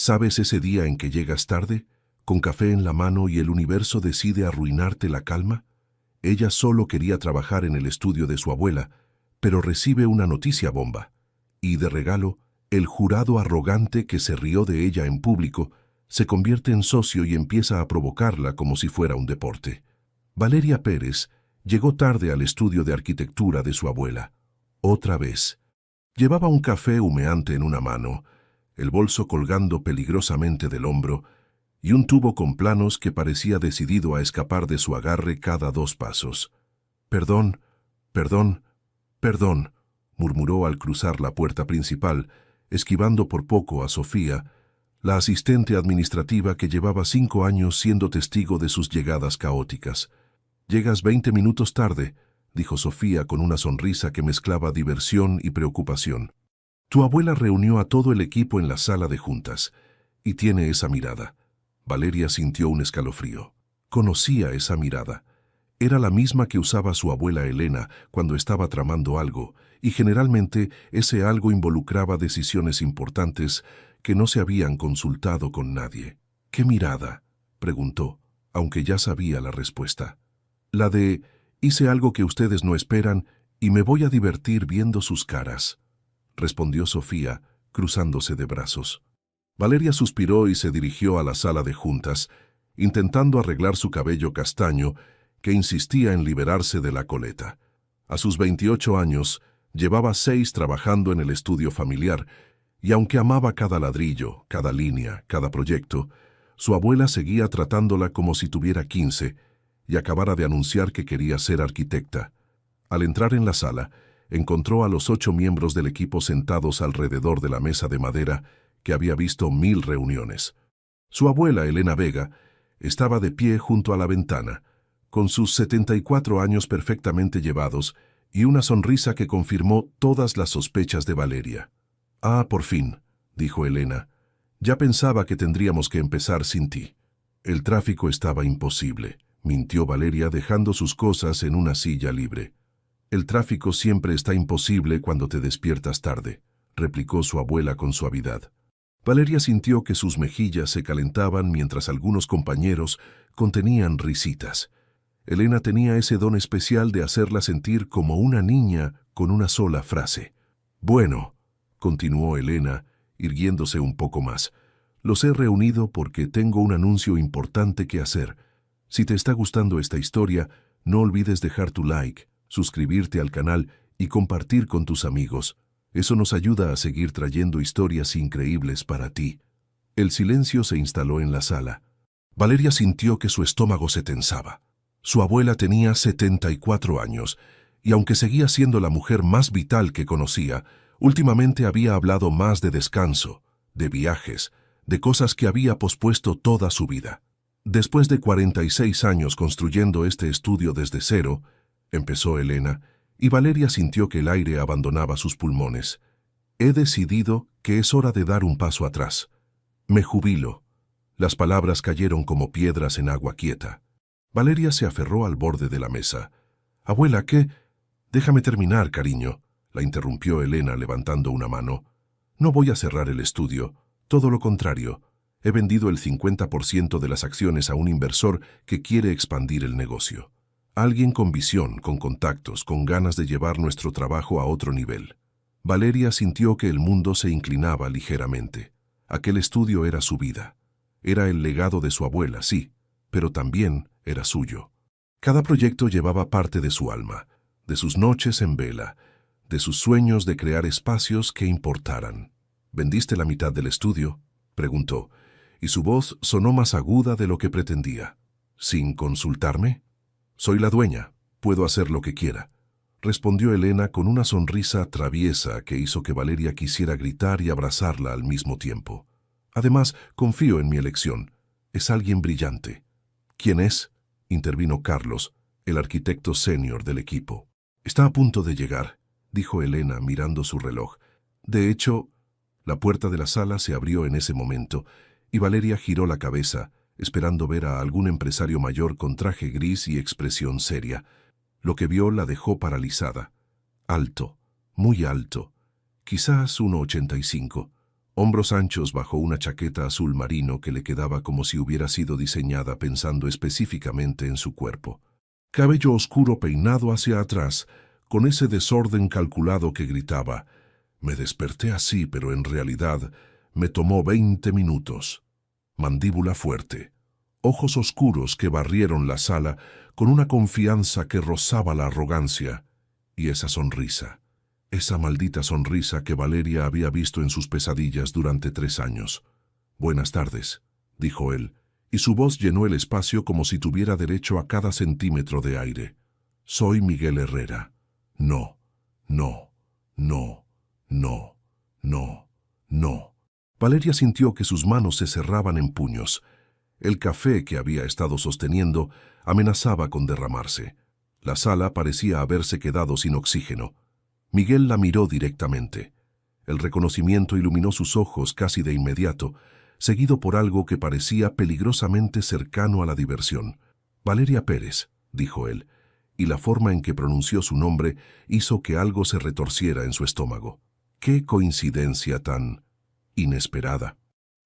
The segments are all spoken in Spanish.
¿Sabes ese día en que llegas tarde, con café en la mano y el universo decide arruinarte la calma? Ella solo quería trabajar en el estudio de su abuela, pero recibe una noticia bomba. Y de regalo, el jurado arrogante que se rió de ella en público se convierte en socio y empieza a provocarla como si fuera un deporte. Valeria Pérez llegó tarde al estudio de arquitectura de su abuela. Otra vez. Llevaba un café humeante en una mano, el bolso colgando peligrosamente del hombro y un tubo con planos que parecía decidido a escapar de su agarre cada 2 pasos. «Perdón, perdón, perdón», murmuró al cruzar la puerta principal, esquivando por poco a Sofía, la asistente administrativa que llevaba 5 años siendo testigo de sus llegadas caóticas. «Llegas 20 minutos tarde», dijo Sofía con una sonrisa que mezclaba diversión y preocupación. «Tu abuela reunió a todo el equipo en la sala de juntas, y tiene esa mirada». Valeria sintió un escalofrío. Conocía esa mirada. Era la misma que usaba su abuela Elena cuando estaba tramando algo, y generalmente ese algo involucraba decisiones importantes que no se habían consultado con nadie. «¿Qué mirada?», preguntó, aunque ya sabía la respuesta. «La de, hice algo que ustedes no esperan y me voy a divertir viendo sus caras», respondió Sofía, cruzándose de brazos. Valeria suspiró y se dirigió a la sala de juntas, intentando arreglar su cabello castaño, que insistía en liberarse de la coleta. A sus 28 años, llevaba 6 trabajando en el estudio familiar, y aunque amaba cada ladrillo, cada línea, cada proyecto, su abuela seguía tratándola como si tuviera 15 y acabara de anunciar que quería ser arquitecta. Al entrar en la sala, encontró a los 8 miembros del equipo sentados alrededor de la mesa de madera que había visto 1000 reuniones. Su abuela, Elena Vega, estaba de pie junto a la ventana, con sus 74 años perfectamente llevados y una sonrisa que confirmó todas las sospechas de Valeria. «Ah, por fin», dijo Elena. «Ya pensaba que tendríamos que empezar sin ti». «El tráfico estaba imposible», mintió Valeria dejando sus cosas en una silla libre. «El tráfico siempre está imposible cuando te despiertas tarde», replicó su abuela con suavidad. Valeria sintió que sus mejillas se calentaban mientras algunos compañeros contenían risitas. Elena tenía ese don especial de hacerla sentir como una niña con una sola frase. «Bueno», continuó Elena, irguiéndose un poco más, «los he reunido porque tengo un anuncio importante que hacer. Si te está gustando esta historia, no olvides dejar tu like, suscribirte al canal y compartir con tus amigos. Eso nos ayuda a seguir trayendo historias increíbles para ti». El silencio se instaló en la sala. Valeria sintió que su estómago se tensaba. Su abuela tenía 74 años, y aunque seguía siendo la mujer más vital que conocía, últimamente había hablado más de descanso, de viajes, de cosas que había pospuesto toda su vida. «Después de 46 años construyendo este estudio desde cero», empezó Elena, y Valeria sintió que el aire abandonaba sus pulmones. «He decidido que es hora de dar un paso atrás. Me jubilo». Las palabras cayeron como piedras en agua quieta. Valeria se aferró al borde de la mesa. «Abuela, ¿qué?» «Déjame terminar, cariño», la interrumpió Elena levantando una mano. «No voy a cerrar el estudio. Todo lo contrario. He vendido el 50% de las acciones a un inversor que quiere expandir el negocio. Alguien con visión, con contactos, con ganas de llevar nuestro trabajo a otro nivel». Valeria sintió que el mundo se inclinaba ligeramente. Aquel estudio era su vida. Era el legado de su abuela, sí, pero también era suyo. Cada proyecto llevaba parte de su alma, de sus noches en vela, de sus sueños de crear espacios que importaran. «¿Vendiste la mitad del estudio?», preguntó, y su voz sonó más aguda de lo que pretendía. «¿Sin consultarme?». «Soy la dueña, puedo hacer lo que quiera», respondió Elena con una sonrisa traviesa que hizo que Valeria quisiera gritar y abrazarla al mismo tiempo. «Además, confío en mi elección. Es alguien brillante». «¿Quién es?», intervino Carlos, el arquitecto senior del equipo. «Está a punto de llegar», dijo Elena mirando su reloj. «De hecho...». La puerta de la sala se abrió en ese momento, y Valeria giró la cabeza, esperando ver a algún empresario mayor con traje gris y expresión seria. Lo que vio la dejó paralizada. Alto, muy alto, quizás 1,85, hombros anchos bajo una chaqueta azul marino que le quedaba como si hubiera sido diseñada pensando específicamente en su cuerpo. Cabello oscuro peinado hacia atrás, con ese desorden calculado que gritaba: «Me desperté así, pero en realidad me tomó 20 minutos». Mandíbula fuerte, ojos oscuros que barrieron la sala con una confianza que rozaba la arrogancia, y esa sonrisa, esa maldita sonrisa que Valeria había visto en sus pesadillas durante 3 años. «Buenas tardes», dijo él, y su voz llenó el espacio como si tuviera derecho a cada centímetro de aire. «Soy Miguel Herrera». No, no, no, no, no, no. Valeria sintió que sus manos se cerraban en puños. El café que había estado sosteniendo amenazaba con derramarse. La sala parecía haberse quedado sin oxígeno. Miguel la miró directamente. El reconocimiento iluminó sus ojos casi de inmediato, seguido por algo que parecía peligrosamente cercano a la diversión. «Valeria Pérez», dijo él, y la forma en que pronunció su nombre hizo que algo se retorciera en su estómago. ¡Qué coincidencia tan inesperada!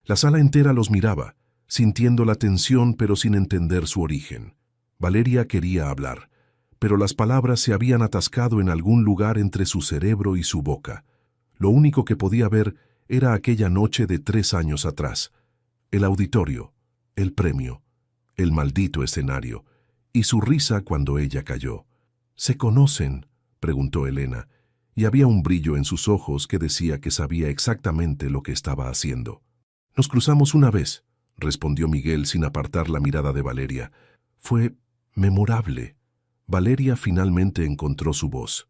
La sala entera los miraba, sintiendo la tensión pero sin entender su origen. Valeria quería hablar, pero las palabras se habían atascado en algún lugar entre su cerebro y su boca. Lo único que podía ver era aquella noche de 3 años atrás. El auditorio, el premio, el maldito escenario, y su risa cuando ella cayó. «¿Se conocen?», preguntó Elena, y había un brillo en sus ojos que decía que sabía exactamente lo que estaba haciendo. «Nos cruzamos una vez», respondió Miguel sin apartar la mirada de Valeria. «Fue memorable». Valeria finalmente encontró su voz.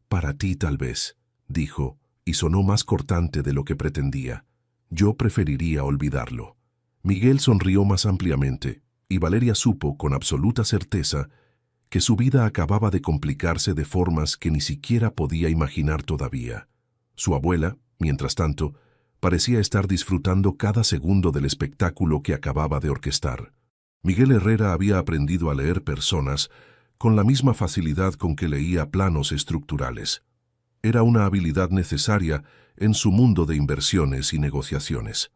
«Para ti tal vez», dijo, y sonó más cortante de lo que pretendía. «Yo preferiría olvidarlo». Miguel sonrió más ampliamente, y Valeria supo con absoluta certeza que su vida acababa de complicarse de formas que ni siquiera podía imaginar todavía. Su abuela, mientras tanto, parecía estar disfrutando cada segundo del espectáculo que acababa de orquestar. Miguel Herrera había aprendido a leer personas con la misma facilidad con que leía planos estructurales. Era una habilidad necesaria en su mundo de inversiones y negociaciones.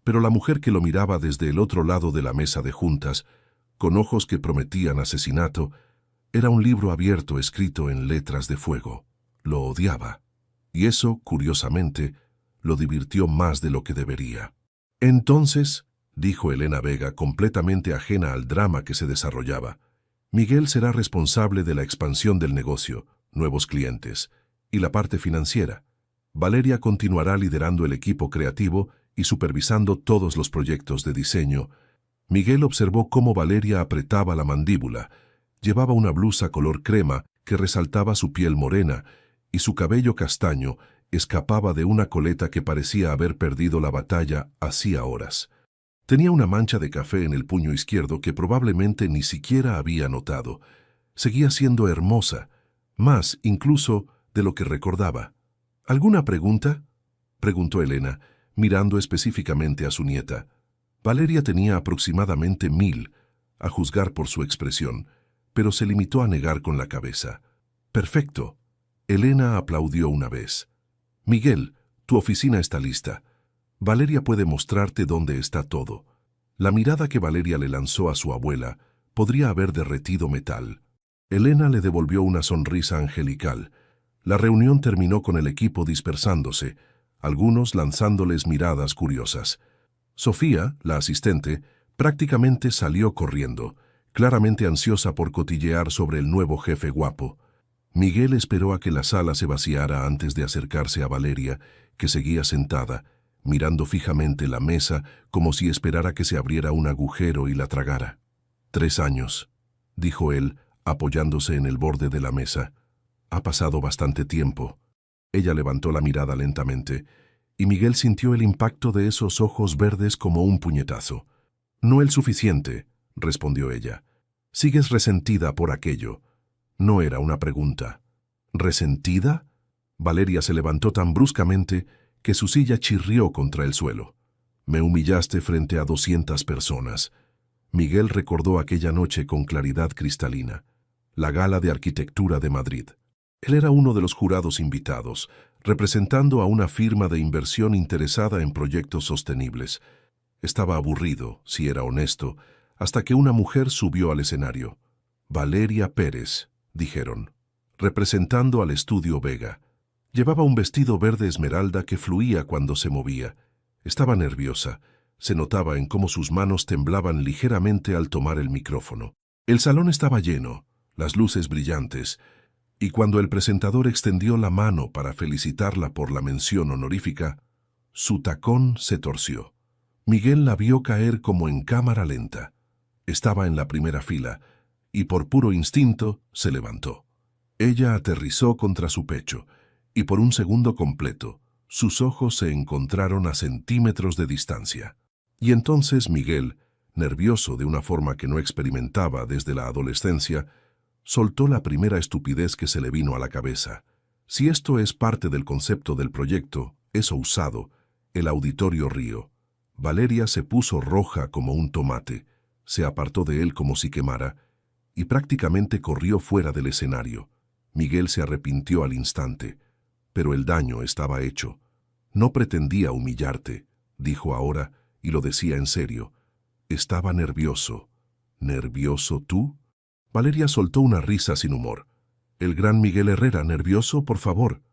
Pero la mujer que lo miraba desde el otro lado de la mesa de juntas, con ojos que prometían asesinato, era un libro abierto escrito en letras de fuego. Lo odiaba. Y eso, curiosamente, lo divirtió más de lo que debería. «Entonces», dijo Elena Vega, completamente ajena al drama que se desarrollaba, «Miguel será responsable de la expansión del negocio, nuevos clientes, y la parte financiera. Valeria continuará liderando el equipo creativo y supervisando todos los proyectos de diseño». Miguel observó cómo Valeria apretaba la mandíbula. Llevaba una blusa color crema que resaltaba su piel morena, y su cabello castaño escapaba de una coleta que parecía haber perdido la batalla hacía horas. Tenía una mancha de café en el puño izquierdo que probablemente ni siquiera había notado. Seguía siendo hermosa, más incluso de lo que recordaba. «¿Alguna pregunta?», preguntó Elena, mirando específicamente a su nieta. Valeria tenía aproximadamente 1000, a juzgar por su expresión, pero se limitó a negar con la cabeza. «Perfecto». Elena aplaudió una vez. «Miguel, tu oficina está lista. Valeria puede mostrarte dónde está todo». La mirada que Valeria le lanzó a su abuela podría haber derretido metal. Elena le devolvió una sonrisa angelical. La reunión terminó con el equipo dispersándose, algunos lanzándoles miradas curiosas. Sofía, la asistente, prácticamente salió corriendo, claramente ansiosa por cotillear sobre el nuevo jefe guapo. Miguel esperó a que la sala se vaciara antes de acercarse a Valeria, que seguía sentada, mirando fijamente la mesa como si esperara que se abriera un agujero y la tragara. 3 años, dijo él, apoyándose en el borde de la mesa. Ha pasado bastante tiempo. Ella levantó la mirada lentamente, y Miguel sintió el impacto de esos ojos verdes como un puñetazo. «No el suficiente», respondió ella. «Sigues resentida por aquello». No era una pregunta. «¿Resentida?». Valeria se levantó tan bruscamente que su silla chirrió contra el suelo. «Me humillaste frente a 200 personas». Miguel recordó aquella noche con claridad cristalina, la gala de arquitectura de Madrid. Él era uno de los jurados invitados, representando a una firma de inversión interesada en proyectos sostenibles. Estaba aburrido, si era honesto, hasta que una mujer subió al escenario. Valeria Pérez, dijeron, representando al estudio Vega. Llevaba un vestido verde esmeralda que fluía cuando se movía. Estaba nerviosa. Se notaba en cómo sus manos temblaban ligeramente al tomar el micrófono. El salón estaba lleno, las luces brillantes, y cuando el presentador extendió la mano para felicitarla por la mención honorífica, su tacón se torció. Miguel la vio caer como en cámara lenta. Estaba en la primera fila, y por puro instinto se levantó. Ella aterrizó contra su pecho, y por un segundo completo, sus ojos se encontraron a centímetros de distancia. Y entonces Miguel, nervioso de una forma que no experimentaba desde la adolescencia, soltó la primera estupidez que se le vino a la cabeza. Si esto es parte del concepto del proyecto, eso usado, el auditorio rió. Valeria se puso roja como un tomate, se apartó de él como si quemara, y prácticamente corrió fuera del escenario. Miguel se arrepintió al instante, pero el daño estaba hecho. No pretendía humillarte, dijo ahora, y lo decía en serio. Estaba nervioso. ¿Nervioso tú? Valeria soltó una risa sin humor. El gran Miguel Herrera, nervioso, por favor.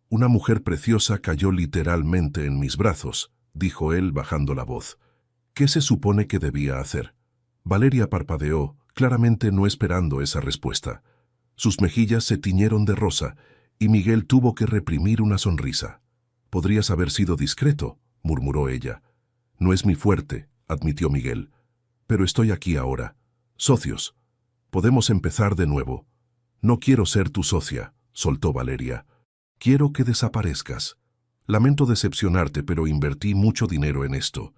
Una mujer preciosa cayó literalmente en mis brazos, dijo él bajando la voz. ¿Qué se supone que debía hacer? Valeria parpadeó, claramente no esperando esa respuesta. Sus mejillas se tiñeron de rosa, y Miguel tuvo que reprimir una sonrisa. «Podrías haber sido discreto», murmuró ella. «No es mi fuerte», admitió Miguel. «Pero estoy aquí ahora. Socios. Podemos empezar de nuevo». «No quiero ser tu socia», soltó Valeria. «Quiero que desaparezcas. Lamento decepcionarte, pero invertí mucho dinero en esto».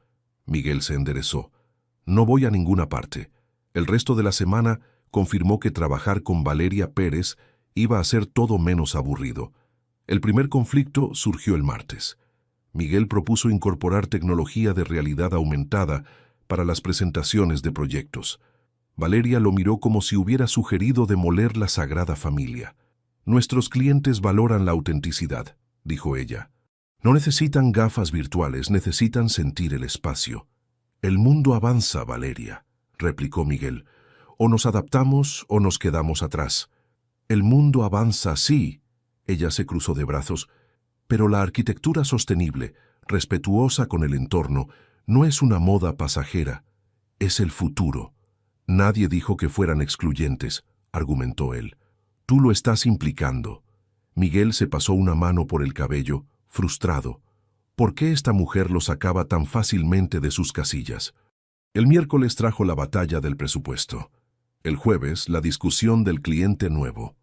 Miguel se enderezó. «No voy a ninguna parte». El resto de la semana confirmó que trabajar con Valeria Pérez iba a ser todo menos aburrido. El primer conflicto surgió el martes. Miguel propuso incorporar tecnología de realidad aumentada para las presentaciones de proyectos. Valeria lo miró como si hubiera sugerido demoler la Sagrada Familia. «Nuestros clientes valoran la autenticidad», dijo ella. «No necesitan gafas virtuales, necesitan sentir el espacio». «El mundo avanza, Valeria», replicó Miguel. «O nos adaptamos o nos quedamos atrás». «El mundo avanza, sí», ella se cruzó de brazos, «pero la arquitectura sostenible, respetuosa con el entorno, no es una moda pasajera, es el futuro». «Nadie dijo que fueran excluyentes», argumentó él. «Tú lo estás implicando». Miguel se pasó una mano por el cabello, frustrado. ¿Por qué esta mujer lo sacaba tan fácilmente de sus casillas? El miércoles trajo la batalla del presupuesto. El jueves, la discusión del cliente nuevo.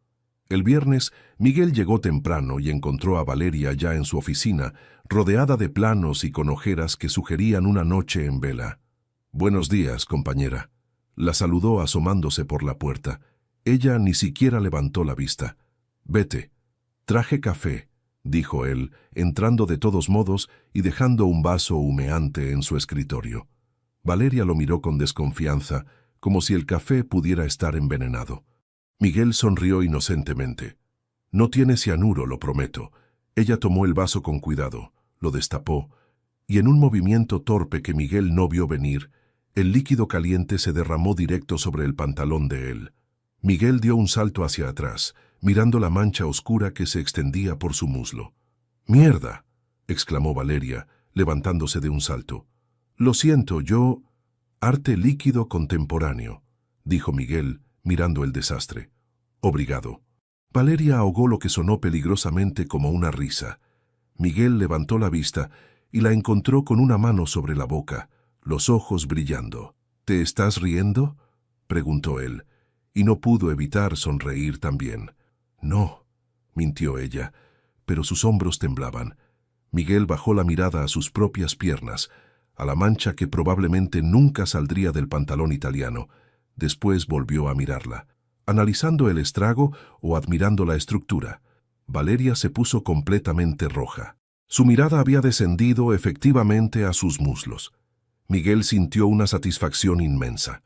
El viernes, Miguel llegó temprano y encontró a Valeria ya en su oficina, rodeada de planos y con ojeras que sugerían una noche en vela. «Buenos días, compañera». La saludó asomándose por la puerta. Ella ni siquiera levantó la vista. «Vete. Traje café», dijo él, entrando de todos modos y dejando un vaso humeante en su escritorio. Valeria lo miró con desconfianza, como si el café pudiera estar envenenado. Miguel sonrió inocentemente. «No tiene cianuro, lo prometo». Ella tomó el vaso con cuidado, lo destapó, y en un movimiento torpe que Miguel no vio venir, el líquido caliente se derramó directo sobre el pantalón de él. Miguel dio un salto hacia atrás, mirando la mancha oscura que se extendía por su muslo. «¡Mierda!», exclamó Valeria, levantándose de un salto. «Lo siento, yo...» «Arte líquido contemporáneo», dijo Miguel, mirando el desastre. «Obrigado». Valeria ahogó lo que sonó peligrosamente como una risa. Miguel levantó la vista y la encontró con una mano sobre la boca, los ojos brillando. «¿Te estás riendo?», preguntó él, y no pudo evitar sonreír también. «No», mintió ella, pero sus hombros temblaban. Miguel bajó la mirada a sus propias piernas, a la mancha que probablemente nunca saldría del pantalón italiano. Después volvió a mirarla, analizando el estrago o admirando la estructura. Valeria se puso completamente roja. Su mirada había descendido efectivamente a sus muslos. Miguel sintió una satisfacción inmensa.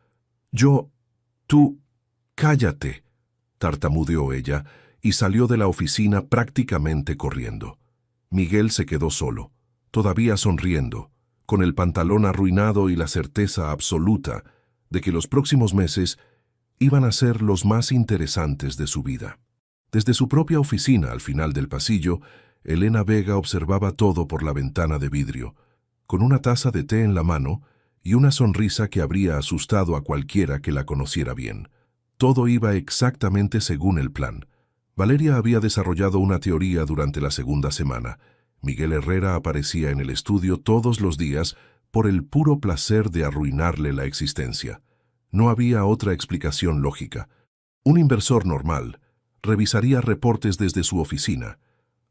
«Tú, cállate», tartamudeó ella, y salió de la oficina prácticamente corriendo. Miguel se quedó solo, todavía sonriendo, con el pantalón arruinado y la certeza absoluta de que los próximos meses iban a ser los más interesantes de su vida. Desde su propia oficina al final del pasillo, Elena Vega observaba todo por la ventana de vidrio, con una taza de té en la mano y una sonrisa que habría asustado a cualquiera que la conociera bien. Todo iba exactamente según el plan. Valeria había desarrollado una teoría durante la segunda semana. Miguel Herrera aparecía en el estudio todos los días por el puro placer de arruinarle la existencia. No había otra explicación lógica. Un inversor normal revisaría reportes desde su oficina,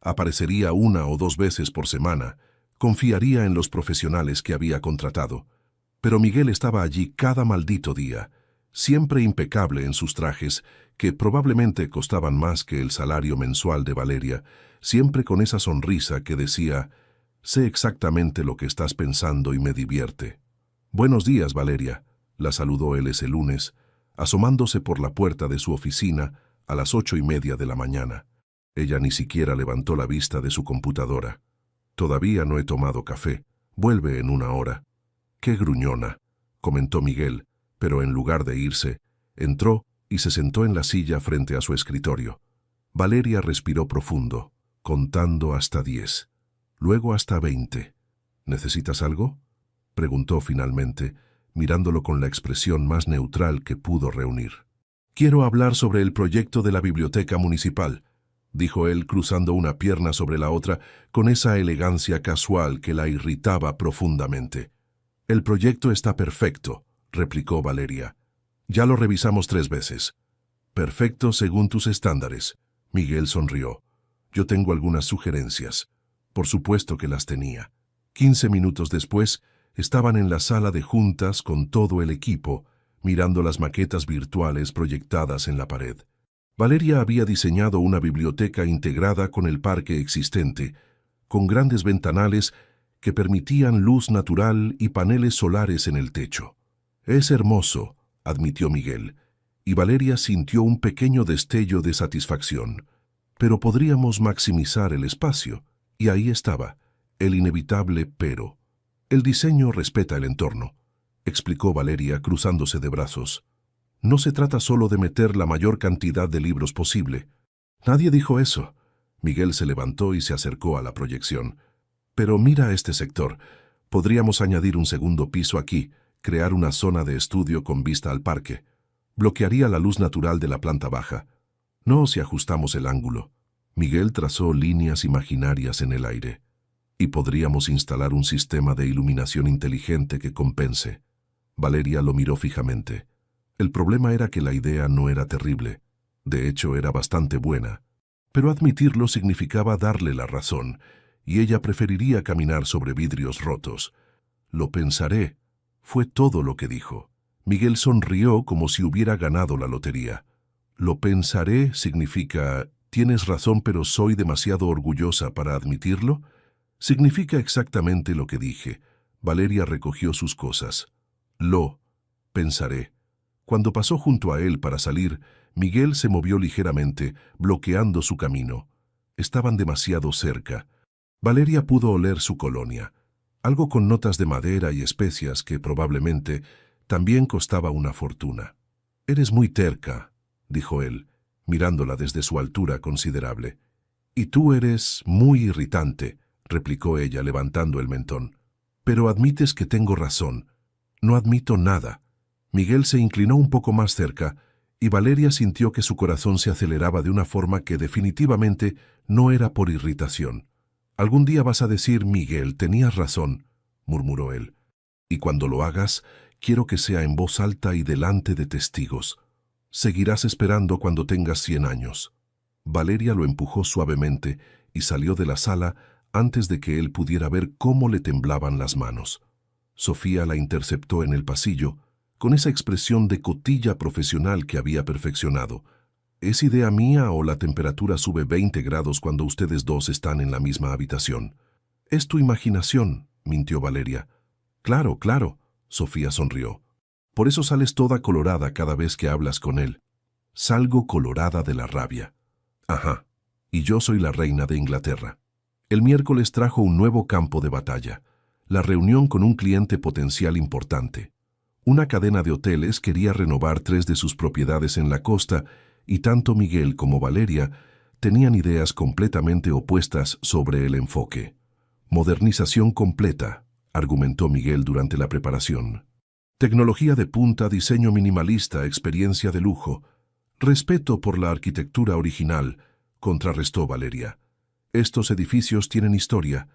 aparecería 1 o 2 veces por semana, confiaría en los profesionales que había contratado. Pero Miguel estaba allí cada maldito día, siempre impecable en sus trajes, que probablemente costaban más que el salario mensual de Valeria, siempre con esa sonrisa que decía: «Sé exactamente lo que estás pensando y me divierte». «Buenos días, Valeria», la saludó él ese lunes, asomándose por la puerta de su oficina a las 8:30 de la mañana. Ella ni siquiera levantó la vista de su computadora. «Todavía no he tomado café. Vuelve en 1 hora». «Qué gruñona», comentó Miguel, pero en lugar de irse, entró y se sentó en la silla frente a su escritorio. Valeria respiró profundo, contando hasta 10, luego hasta 20. «¿Necesitas algo?», preguntó finalmente, mirándolo con la expresión más neutral que pudo reunir. «Quiero hablar sobre el proyecto de la biblioteca municipal», dijo él cruzando una pierna sobre la otra con esa elegancia casual que la irritaba profundamente. «El proyecto está perfecto», replicó Valeria. «Ya lo revisamos 3 veces». «Perfecto según tus estándares», Miguel sonrió. «Yo tengo algunas sugerencias». Por supuesto que las tenía. 15 minutos después, estaban en la sala de juntas con todo el equipo, mirando las maquetas virtuales proyectadas en la pared. Valeria había diseñado una biblioteca integrada con el parque existente, con grandes ventanales que permitían luz natural y paneles solares en el techo. «Es hermoso», admitió Miguel, y Valeria sintió un pequeño destello de satisfacción. «Pero podríamos maximizar el espacio», y ahí estaba, el inevitable pero. «El diseño respeta el entorno», explicó Valeria cruzándose de brazos. «No se trata solo de meter la mayor cantidad de libros posible». «Nadie dijo eso». Miguel se levantó y se acercó a la proyección. «Pero mira este sector. Podríamos añadir un segundo piso aquí, crear una zona de estudio con vista al parque. Bloquearía la luz natural de la planta baja. No si ajustamos el ángulo». Miguel trazó líneas imaginarias en el aire. «Y podríamos instalar un sistema de iluminación inteligente que compense». Valeria lo miró fijamente. El problema era que la idea no era terrible. De hecho, era bastante buena. Pero admitirlo significaba darle la razón, y ella preferiría caminar sobre vidrios rotos. «Lo pensaré», fue todo lo que dijo. Miguel sonrió como si hubiera ganado la lotería. «Lo pensaré» significa «tienes razón, pero soy demasiado orgullosa para admitirlo». Significa exactamente lo que dije. Valeria recogió sus cosas. «Lo pensaré». Cuando pasó junto a él para salir, Miguel se movió ligeramente, bloqueando su camino. Estaban demasiado cerca. Valeria pudo oler su colonia, algo con notas de madera y especias que probablemente también costaba una fortuna. «Eres muy terca», dijo él, mirándola desde su altura considerable. «Y tú eres muy irritante», replicó ella levantando el mentón. «Pero admites que tengo razón». «No admito nada». Miguel se inclinó un poco más cerca, y Valeria sintió que su corazón se aceleraba de una forma que definitivamente no era por irritación. «Algún día vas a decir, Miguel, tenías razón», murmuró él. «Y cuando lo hagas, quiero que sea en voz alta y delante de testigos. Seguirás esperando cuando tengas 100 años». Valeria lo empujó suavemente y salió de la sala antes de que él pudiera ver cómo le temblaban las manos. Sofía la interceptó en el pasillo, con esa expresión de cotilla profesional que había perfeccionado. ¿Es idea mía o la temperatura sube 20 grados cuando ustedes dos están en la misma habitación? «Es tu imaginación», mintió Valeria. «Claro, claro», Sofía sonrió. «Por eso sales toda colorada cada vez que hablas con él». «Salgo colorada de la rabia». «Ajá. Y yo soy la reina de Inglaterra». El miércoles trajo un nuevo campo de batalla, la reunión con un cliente potencial importante. Una cadena de hoteles quería renovar 3 de sus propiedades en la costa y tanto Miguel como Valeria tenían ideas completamente opuestas sobre el enfoque. Modernización completa, argumentó Miguel durante la preparación. Tecnología de punta, diseño minimalista, experiencia de lujo. Respeto por la arquitectura original, contrarrestó Valeria. Estos edificios tienen historia.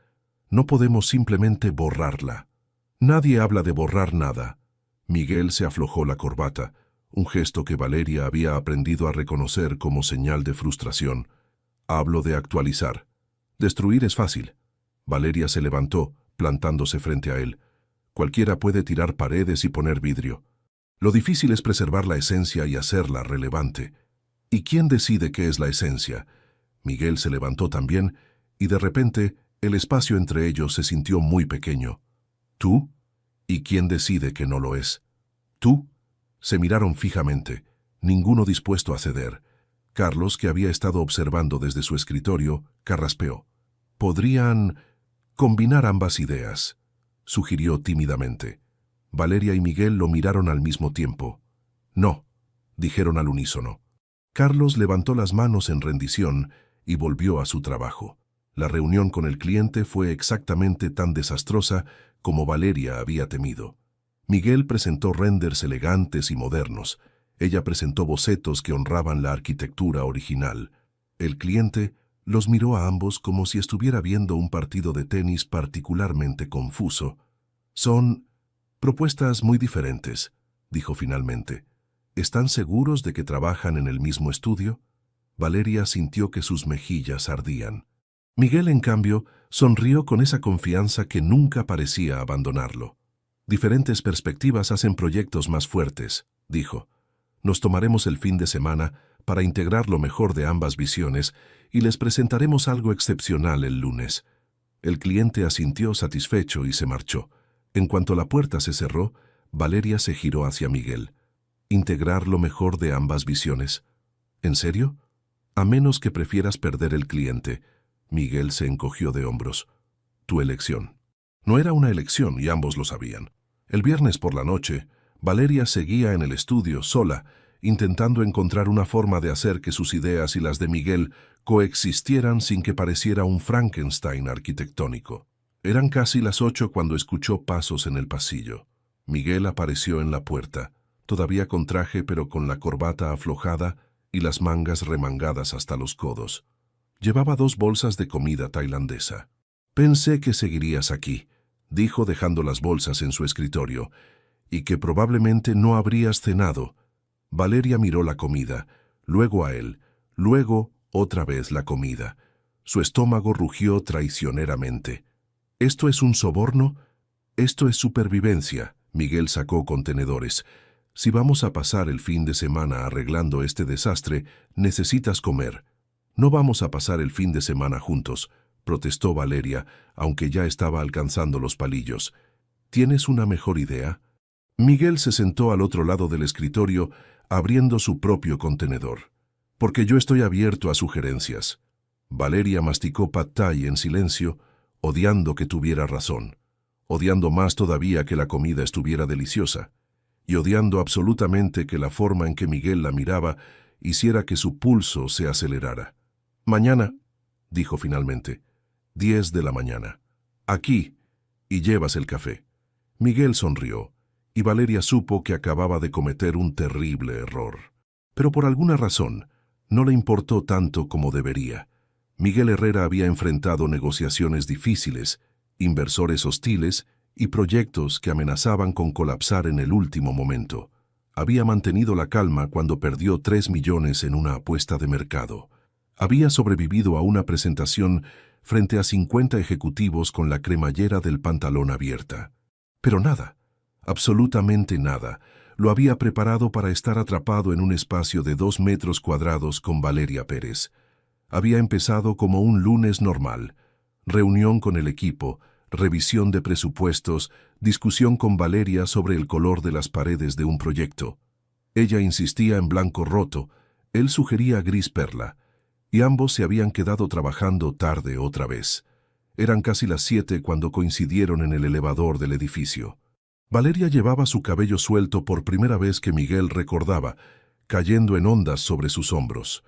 No podemos simplemente borrarla. Nadie habla de borrar nada. Miguel se aflojó la corbata, un gesto que Valeria había aprendido a reconocer como señal de frustración. Hablo de actualizar. Destruir es fácil. Valeria se levantó, plantándose frente a él. Cualquiera puede tirar paredes y poner vidrio. Lo difícil es preservar la esencia y hacerla relevante. ¿Y quién decide qué es la esencia? Miguel se levantó también, y de repente el espacio entre ellos se sintió muy pequeño. ¿Tú? ¿Y quién decide que no lo es? ¿Tú? Se miraron fijamente, ninguno dispuesto a ceder. Carlos, que había estado observando desde su escritorio, carraspeó. Podrían combinar ambas ideas, sugirió tímidamente. Valeria y Miguel lo miraron al mismo tiempo. No, dijeron al unísono. Carlos levantó las manos en rendición y volvió a su trabajo. La reunión con el cliente fue exactamente tan desastrosa como Valeria había temido. Miguel presentó renders elegantes y modernos. Ella presentó bocetos que honraban la arquitectura original. El cliente los miró a ambos como si estuviera viendo un partido de tenis particularmente confuso. Son propuestas muy diferentes, dijo finalmente. ¿Están seguros de que trabajan en el mismo estudio? Valeria sintió que sus mejillas ardían. Miguel, en cambio, sonrió con esa confianza que nunca parecía abandonarlo. Diferentes perspectivas hacen proyectos más fuertes, dijo. Nos tomaremos el fin de semana para integrar lo mejor de ambas visiones y les presentaremos algo excepcional el lunes. El cliente asintió satisfecho y se marchó. En cuanto la puerta se cerró, Valeria se giró hacia Miguel. ¿Integrar lo mejor de ambas visiones? ¿En serio? A menos que prefieras perder el cliente. Miguel se encogió de hombros. Tu elección. No era una elección y ambos lo sabían. El viernes por la noche, Valeria seguía en el estudio sola, intentando encontrar una forma de hacer que sus ideas y las de Miguel coexistieran sin que pareciera un Frankenstein arquitectónico. Eran casi las 8 cuando escuchó pasos en el pasillo. Miguel apareció en la puerta, todavía con traje pero con la corbata aflojada y las mangas remangadas hasta los codos. Llevaba 2 bolsas de comida tailandesa. Pensé que seguirías aquí, dijo dejando las bolsas en su escritorio, y que probablemente no habrías cenado. Valeria miró la comida, luego a él, luego otra vez la comida. Su estómago rugió traicioneramente. ¿Esto es un soborno? Esto es supervivencia. Miguel sacó contenedores. Si vamos a pasar el fin de semana arreglando este desastre, necesitas comer. No vamos a pasar el fin de semana juntos, protestó Valeria, aunque ya estaba alcanzando los palillos. ¿Tienes una mejor idea? Miguel se sentó al otro lado del escritorio, abriendo su propio contenedor. Porque yo estoy abierto a sugerencias. Valeria masticó pad thai en silencio, odiando que tuviera razón, odiando más todavía que la comida estuviera deliciosa, y odiando absolutamente que la forma en que Miguel la miraba hiciera que su pulso se acelerara. Mañana, dijo finalmente, 10 de la mañana. Aquí, y llevas el café. Miguel sonrió, y Valeria supo que acababa de cometer un terrible error. Pero por alguna razón, no le importó tanto como debería. Miguel Herrera había enfrentado negociaciones difíciles, inversores hostiles y proyectos que amenazaban con colapsar en el último momento. Había mantenido la calma cuando perdió 3 millones en una apuesta de mercado. Había sobrevivido a una presentación frente a 50 ejecutivos con la cremallera del pantalón abierta. Pero nada, absolutamente nada, lo había preparado para estar atrapado en un espacio de 2 metros cuadrados con Valeria Pérez. Había empezado como un lunes normal. Reunión con el equipo, revisión de presupuestos, discusión con Valeria sobre el color de las paredes de un proyecto. Ella insistía en blanco roto, él sugería gris perla, y ambos se habían quedado trabajando tarde otra vez. Eran casi las 7 cuando coincidieron en el elevador del edificio. Valeria llevaba su cabello suelto por primera vez que Miguel recordaba, cayendo en ondas sobre sus hombros.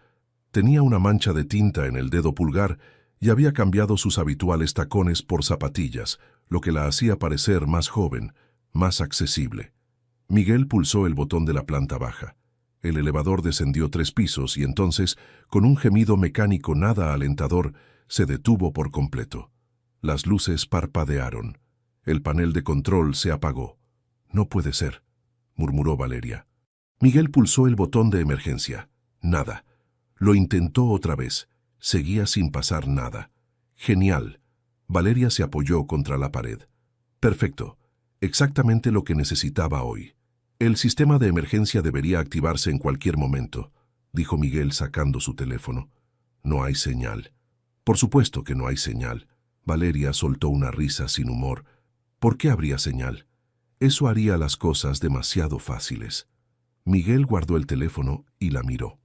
Tenía una mancha de tinta en el dedo pulgar y había cambiado sus habituales tacones por zapatillas, lo que la hacía parecer más joven, más accesible. Miguel pulsó el botón de la planta baja. El elevador descendió 3 pisos y entonces, con un gemido mecánico nada alentador, se detuvo por completo. Las luces parpadearon. El panel de control se apagó. «No puede ser», murmuró Valeria. Miguel pulsó el botón de emergencia. Nada. Lo intentó otra vez. Seguía sin pasar nada. «Genial». Valeria se apoyó contra la pared. «Perfecto. Exactamente lo que necesitaba hoy. El sistema de emergencia debería activarse en cualquier momento», dijo Miguel sacando su teléfono. «No hay señal». «Por supuesto que no hay señal». Valeria soltó una risa sin humor. «¿Por qué habría señal? Eso haría las cosas demasiado fáciles». Miguel guardó el teléfono y la miró.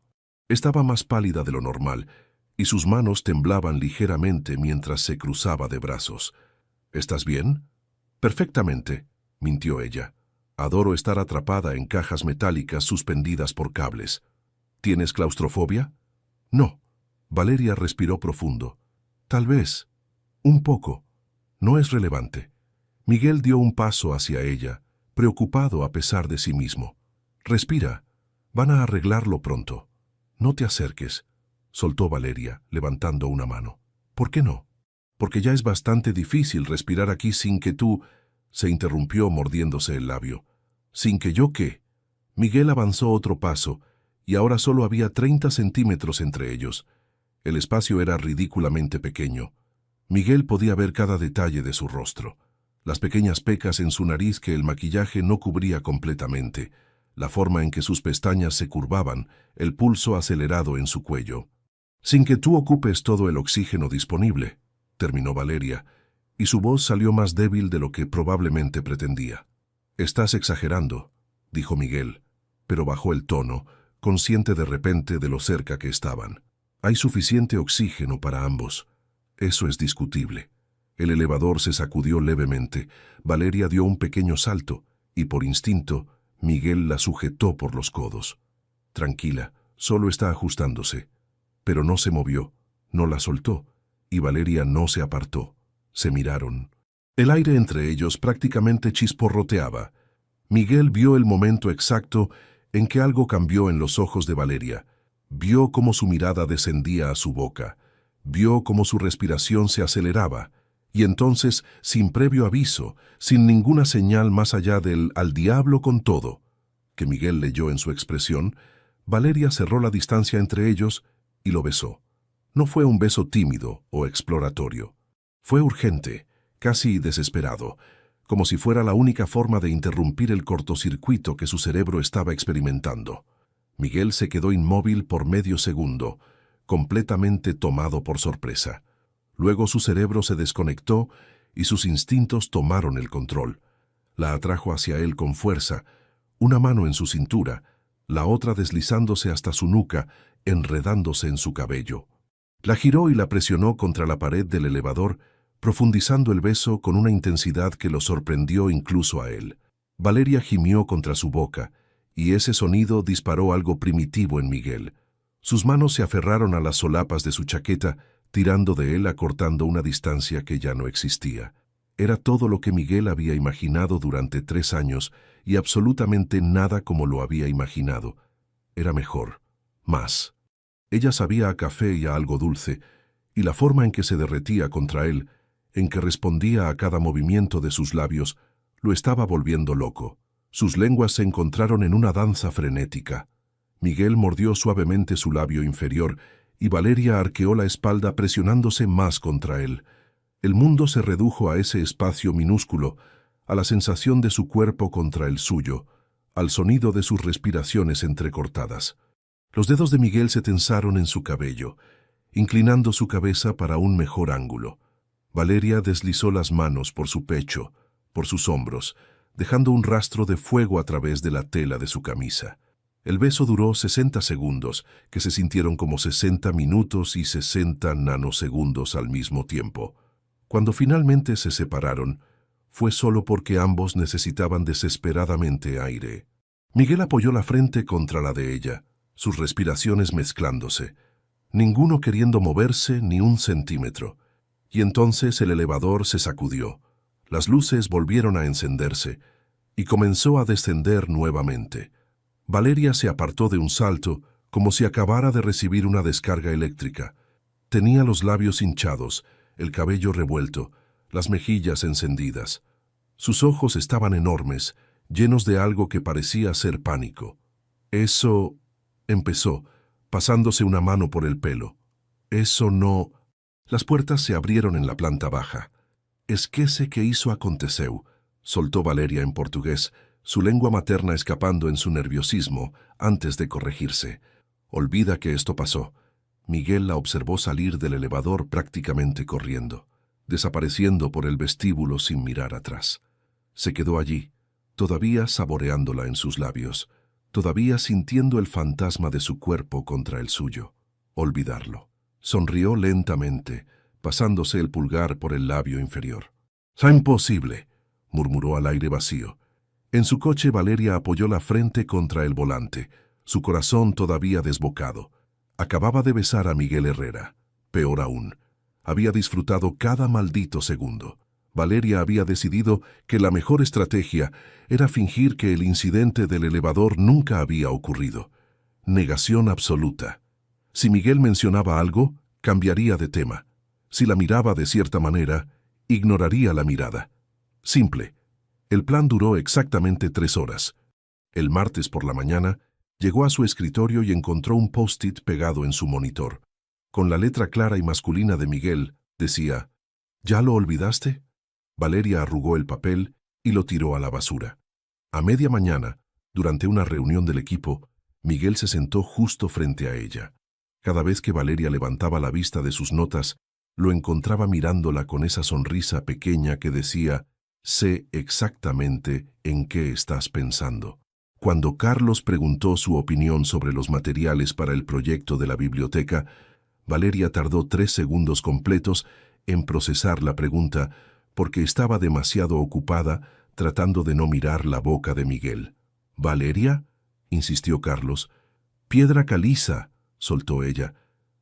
Estaba más pálida de lo normal y sus manos temblaban ligeramente mientras se cruzaba de brazos. «¿Estás bien?» «Perfectamente», mintió ella. «Adoro estar atrapada en cajas metálicas suspendidas por cables». «¿Tienes claustrofobia?» «No». Valeria respiró profundo. «Tal vez. Un poco. No es relevante». Miguel dio un paso hacia ella, preocupado a pesar de sí mismo. «Respira. Van a arreglarlo pronto». «No te acerques», soltó Valeria, levantando una mano. «¿Por qué no?» «Porque ya es bastante difícil respirar aquí sin que tú...» Se interrumpió mordiéndose el labio. «¿Sin que yo qué?» Miguel avanzó otro paso, y ahora solo había 30 centímetros entre ellos. El espacio era ridículamente pequeño. Miguel podía ver cada detalle de su rostro. Las pequeñas pecas en su nariz que el maquillaje no cubría completamente, la forma en que sus pestañas se curvaban, el pulso acelerado en su cuello. «Sin que tú ocupes todo el oxígeno disponible», terminó Valeria, y su voz salió más débil de lo que probablemente pretendía. «Estás exagerando», dijo Miguel, pero bajó el tono, consciente de repente de lo cerca que estaban. «Hay suficiente oxígeno para ambos. Eso es discutible». El elevador se sacudió levemente. Valeria dio un pequeño salto, y por instinto, Miguel la sujetó por los codos. «Tranquila, solo está ajustándose». Pero no se movió, no la soltó, y Valeria no se apartó. Se miraron. El aire entre ellos prácticamente chisporroteaba. Miguel vio el momento exacto en que algo cambió en los ojos de Valeria. Vio cómo su mirada descendía a su boca. Vio cómo su respiración se aceleraba. Y entonces, sin previo aviso, sin ninguna señal más allá del «al diablo con todo», que Miguel leyó en su expresión, Valeria cerró la distancia entre ellos y lo besó. No fue un beso tímido o exploratorio. Fue urgente, casi desesperado, como si fuera la única forma de interrumpir el cortocircuito que su cerebro estaba experimentando. Miguel se quedó inmóvil por medio segundo, completamente tomado por sorpresa. Luego su cerebro se desconectó y sus instintos tomaron el control. La atrajo hacia él con fuerza, una mano en su cintura, la otra deslizándose hasta su nuca, enredándose en su cabello. La giró y la presionó contra la pared del elevador, profundizando el beso con una intensidad que lo sorprendió incluso a él. Valeria gimió contra su boca, y ese sonido disparó algo primitivo en Miguel. Sus manos se aferraron a las solapas de su chaqueta, tirando de él, acortando una distancia que ya no existía. Era todo lo que Miguel había imaginado durante 3 años, y absolutamente nada como lo había imaginado. Era mejor. Más. Ella sabía a café y a algo dulce, y la forma en que se derretía contra él, en que respondía a cada movimiento de sus labios, lo estaba volviendo loco. Sus lenguas se encontraron en una danza frenética. Miguel mordió suavemente su labio inferior, y Valeria arqueó la espalda presionándose más contra él. El mundo se redujo a ese espacio minúsculo, a la sensación de su cuerpo contra el suyo, al sonido de sus respiraciones entrecortadas. Los dedos de Miguel se tensaron en su cabello, inclinando su cabeza para un mejor ángulo. Valeria deslizó las manos por su pecho, por sus hombros, dejando un rastro de fuego a través de la tela de su camisa. El beso duró 60 segundos, que se sintieron como 60 minutos y 60 nanosegundos al mismo tiempo. Cuando finalmente se separaron, fue solo porque ambos necesitaban desesperadamente aire. Miguel apoyó la frente contra la de ella, sus respiraciones mezclándose, ninguno queriendo moverse ni un centímetro. Y entonces el elevador se sacudió, las luces volvieron a encenderse y comenzó a descender nuevamente. Valeria se apartó de un salto como si acabara de recibir una descarga eléctrica. Tenía los labios hinchados, el cabello revuelto, las mejillas encendidas. Sus ojos estaban enormes, llenos de algo que parecía ser pánico. «Eso», empezó, pasándose una mano por el pelo. «Eso no...» Las puertas se abrieron en la planta baja. «Esquece que hizo aconteceu», soltó Valeria en portugués, su lengua materna escapando en su nerviosismo antes de corregirse. «Olvida que esto pasó». Miguel la observó salir del elevador prácticamente corriendo, desapareciendo por el vestíbulo sin mirar atrás. Se quedó allí, todavía saboreándola en sus labios, todavía sintiendo el fantasma de su cuerpo contra el suyo. Olvidarlo. Sonrió lentamente, pasándose el pulgar por el labio inferior. «¡Es imposible!», murmuró al aire vacío. En su coche Valeria apoyó la frente contra el volante, su corazón todavía desbocado. Acababa de besar a Miguel Herrera. Peor aún, había disfrutado cada maldito segundo. Valeria había decidido que la mejor estrategia era fingir que el incidente del elevador nunca había ocurrido. Negación absoluta. Si Miguel mencionaba algo, cambiaría de tema. Si la miraba de cierta manera, ignoraría la mirada. Simple. El plan duró exactamente 3 horas. El martes por la mañana, llegó a su escritorio y encontró un post-it pegado en su monitor. Con la letra clara y masculina de Miguel, decía: «¿Ya lo olvidaste?». Valeria arrugó el papel y lo tiró a la basura. A media mañana, durante una reunión del equipo, Miguel se sentó justo frente a ella. Cada vez que Valeria levantaba la vista de sus notas, lo encontraba mirándola con esa sonrisa pequeña que decía: «Sé exactamente en qué estás pensando». Cuando Carlos preguntó su opinión sobre los materiales para el proyecto de la biblioteca, Valeria tardó 3 segundos completos en procesar la pregunta porque estaba demasiado ocupada tratando de no mirar la boca de Miguel. «¿Valeria?», insistió Carlos. «Piedra caliza», soltó ella.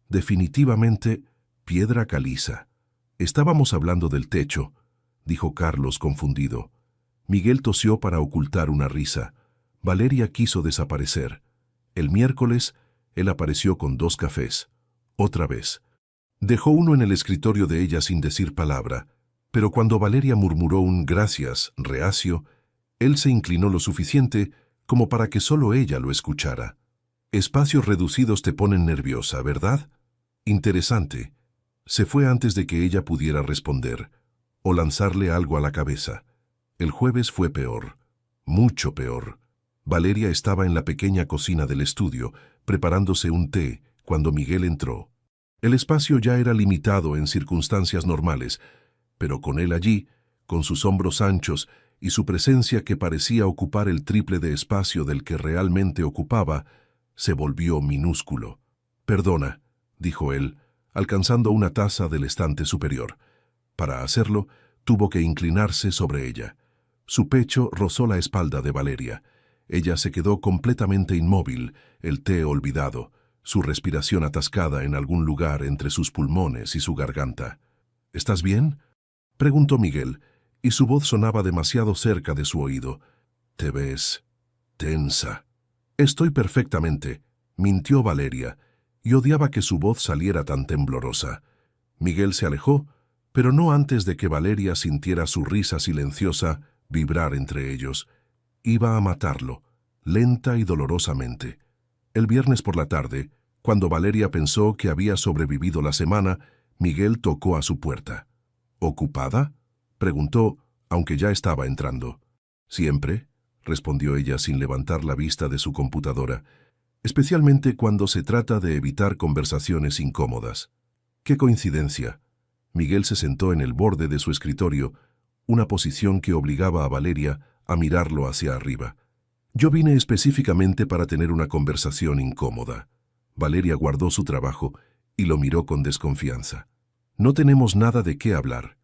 «Definitivamente, piedra caliza». «Estábamos hablando del techo», dijo Carlos confundido. Miguel tosió para ocultar una risa. Valeria quiso desaparecer. El miércoles, él apareció con 2 cafés. Otra vez. Dejó uno en el escritorio de ella sin decir palabra, pero cuando Valeria murmuró un «gracias» reacio, él se inclinó lo suficiente como para que solo ella lo escuchara. «Espacios reducidos te ponen nerviosa, ¿verdad?». «Interesante». Se fue antes de que ella pudiera responder o lanzarle algo a la cabeza. El jueves fue peor, mucho peor. Valeria estaba en la pequeña cocina del estudio, preparándose un té, cuando Miguel entró. El espacio ya era limitado en circunstancias normales, pero con él allí, con sus hombros anchos y su presencia que parecía ocupar el triple de espacio del que realmente ocupaba, se volvió minúsculo. «Perdona», dijo él, alcanzando una taza del estante superior. Para hacerlo, tuvo que inclinarse sobre ella. Su pecho rozó la espalda de Valeria. Ella se quedó completamente inmóvil, el té olvidado, su respiración atascada en algún lugar entre sus pulmones y su garganta. «¿Estás bien?», preguntó Miguel, y su voz sonaba demasiado cerca de su oído. «Te ves tensa». «Estoy perfectamente», mintió Valeria, y odiaba que su voz saliera tan temblorosa. Miguel se alejó, pero no antes de que Valeria sintiera su risa silenciosa vibrar entre ellos. Iba a matarlo, lenta y dolorosamente. El viernes por la tarde, cuando Valeria pensó que había sobrevivido la semana, Miguel tocó a su puerta. «¿Ocupada?», preguntó, aunque ya estaba entrando. «Siempre», respondió ella sin levantar la vista de su computadora, especialmente cuando se trata de evitar conversaciones incómodas. «¡Qué coincidencia!». Miguel se sentó en el borde de su escritorio, una posición que obligaba a Valeria a mirarlo hacia arriba. «Yo vine específicamente para tener una conversación incómoda». Valeria guardó su trabajo y lo miró con desconfianza. «No tenemos nada de qué hablar».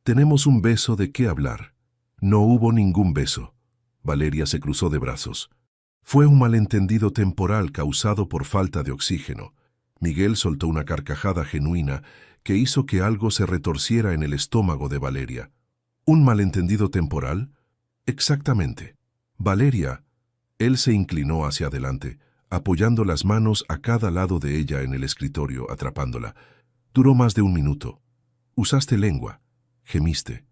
Tenemos un beso de qué hablar. No hubo ningún beso. Valeria se cruzó de brazos. Fue un malentendido temporal causado por falta de oxígeno. Miguel soltó una carcajada genuina que hizo que algo se retorciera en el estómago de Valeria. ¿Un malentendido temporal? Exactamente. Valeria. Él se inclinó hacia adelante, apoyando las manos a cada lado de ella en el escritorio, atrapándola. Duró más de un minuto. Usaste lengua. Gemiste.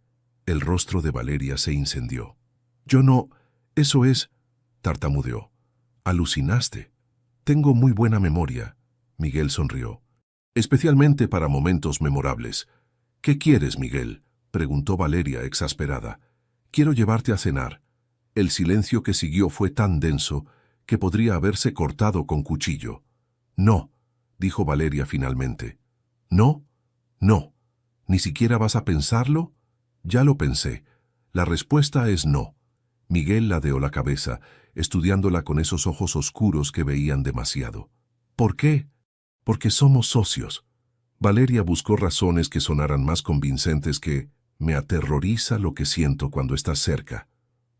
El rostro de Valeria se incendió. Yo no... Eso es... tartamudeó. Alucinaste. Tengo muy buena memoria. Miguel sonrió. Especialmente para momentos memorables. ¿Qué quieres, Miguel? Preguntó Valeria exasperada. Quiero llevarte a cenar. El silencio que siguió fue tan denso que podría haberse cortado con cuchillo. No, dijo Valeria finalmente. ¿No? No. ¿Ni siquiera vas a pensarlo? Ya lo pensé. La respuesta es no. Miguel ladeó la cabeza, estudiándola con esos ojos oscuros que veían demasiado. ¿Por qué? Porque somos socios. Valeria buscó razones que sonaran más convincentes que «me aterroriza lo que siento cuando estás cerca».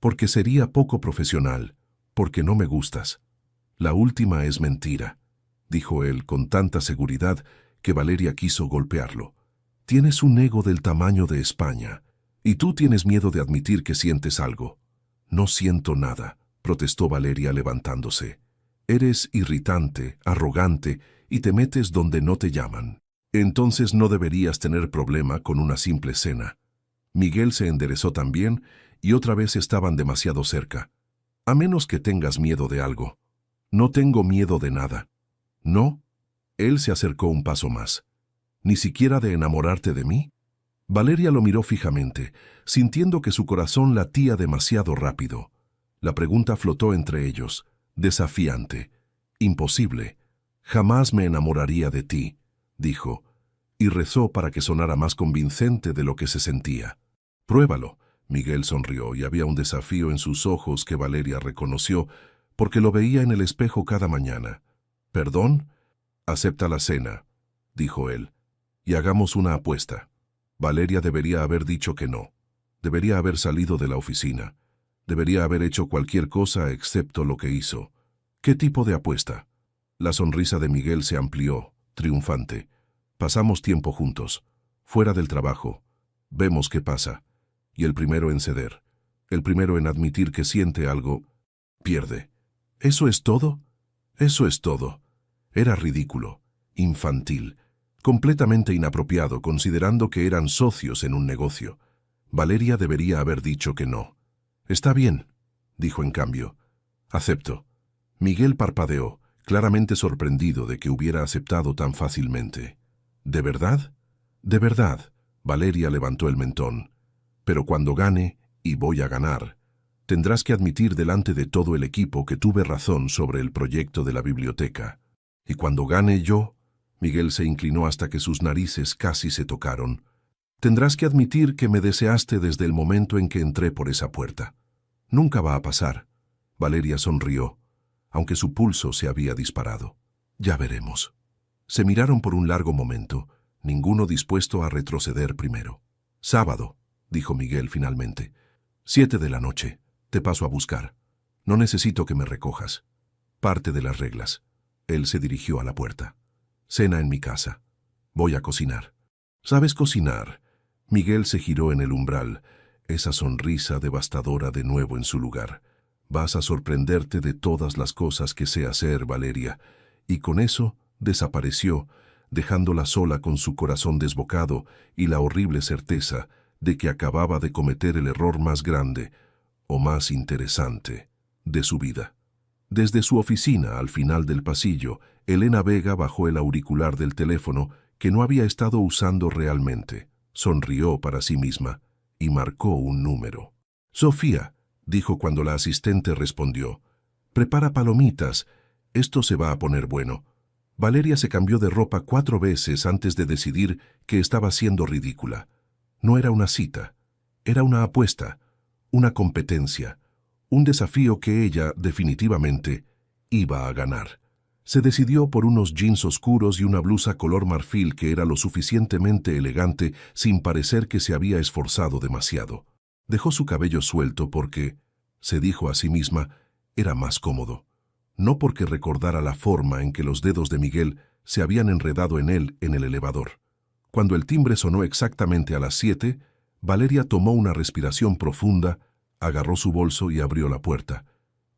Porque sería poco profesional, porque no me gustas. La última es mentira, dijo él con tanta seguridad que Valeria quiso golpearlo. Tienes un ego del tamaño de España, y tú tienes miedo de admitir que sientes algo. No siento nada, protestó Valeria levantándose. Eres irritante, arrogante, y te metes donde no te llaman. Entonces no deberías tener problema con una simple cena. Miguel se enderezó también, y otra vez estaban demasiado cerca. A menos que tengas miedo de algo. No tengo miedo de nada. ¿No? Él se acercó un paso más. ¿Ni siquiera de enamorarte de mí? Valeria lo miró fijamente, sintiendo que su corazón latía demasiado rápido. La pregunta flotó entre ellos, desafiante. Imposible. Jamás me enamoraría de ti, dijo, y rezó para que sonara más convincente de lo que se sentía. Pruébalo. Miguel sonrió y había un desafío en sus ojos que Valeria reconoció porque lo veía en el espejo cada mañana. ¿Perdón? Acepta la cena, dijo él, y hagamos una apuesta. Valeria debería haber dicho que no. Debería haber salido de la oficina. Debería haber hecho cualquier cosa excepto lo que hizo. ¿Qué tipo de apuesta? La sonrisa de Miguel se amplió, triunfante. Pasamos tiempo juntos, fuera del trabajo. Vemos qué pasa. Y el primero en ceder, el primero en admitir que siente algo, pierde. ¿Eso es todo? Eso es todo. Era ridículo, infantil, completamente inapropiado considerando que eran socios en un negocio. Valeria debería haber dicho que no. Está bien, dijo en cambio. Acepto. Miguel parpadeó, claramente sorprendido de que hubiera aceptado tan fácilmente. ¿De verdad? De verdad. Valeria levantó el mentón. Pero cuando gane, y voy a ganar, tendrás que admitir delante de todo el equipo que tuve razón sobre el proyecto de la biblioteca. Y cuando gane yo, Miguel se inclinó hasta que sus narices casi se tocaron, tendrás que admitir que me deseaste desde el momento en que entré por esa puerta. Nunca va a pasar. Valeria sonrió, aunque su pulso se había disparado. Ya veremos. Se miraron por un largo momento, ninguno dispuesto a retroceder primero. Sábado, dijo Miguel finalmente. 7 de la noche. Te paso a buscar. No necesito que me recojas. Parte de las reglas. Él se dirigió a la puerta. Cena en mi casa. Voy a cocinar. ¿Sabes cocinar? Miguel se giró en el umbral, esa sonrisa devastadora de nuevo en su lugar. Vas a sorprenderte de todas las cosas que sé hacer, Valeria. Y con eso desapareció, dejándola sola con su corazón desbocado y la horrible certeza de que acababa de cometer el error más grande, o más interesante, de su vida. Desde su oficina, al final del pasillo, Elena Vega bajó el auricular del teléfono que no había estado usando realmente. Sonrió para sí misma y marcó un número. «Sofía», dijo cuando la asistente respondió. «Prepara palomitas. Esto se va a poner bueno». Valeria se cambió de ropa 4 veces antes de decidir que estaba siendo ridícula. No era una cita, era una apuesta, una competencia, un desafío que ella, definitivamente, iba a ganar. Se decidió por unos jeans oscuros y una blusa color marfil que era lo suficientemente elegante sin parecer que se había esforzado demasiado. Dejó su cabello suelto porque, se dijo a sí misma, era más cómodo. No porque recordara la forma en que los dedos de Miguel se habían enredado en él en el elevador. Cuando el timbre sonó exactamente a las 7, Valeria tomó una respiración profunda, agarró su bolso y abrió la puerta.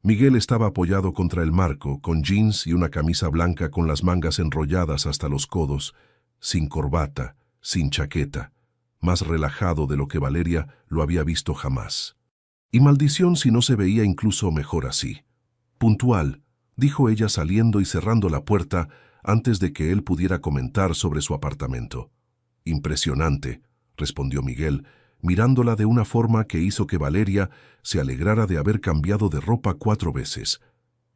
Miguel estaba apoyado contra el marco, con jeans y una camisa blanca con las mangas enrolladas hasta los codos, sin corbata, sin chaqueta, más relajado de lo que Valeria lo había visto jamás. Y maldición si no se veía incluso mejor así. Puntual, dijo ella saliendo y cerrando la puerta antes de que él pudiera comentar sobre su apartamento. Impresionante, respondió Miguel, mirándola de una forma que hizo que Valeria se alegrara de haber cambiado de ropa 4 veces.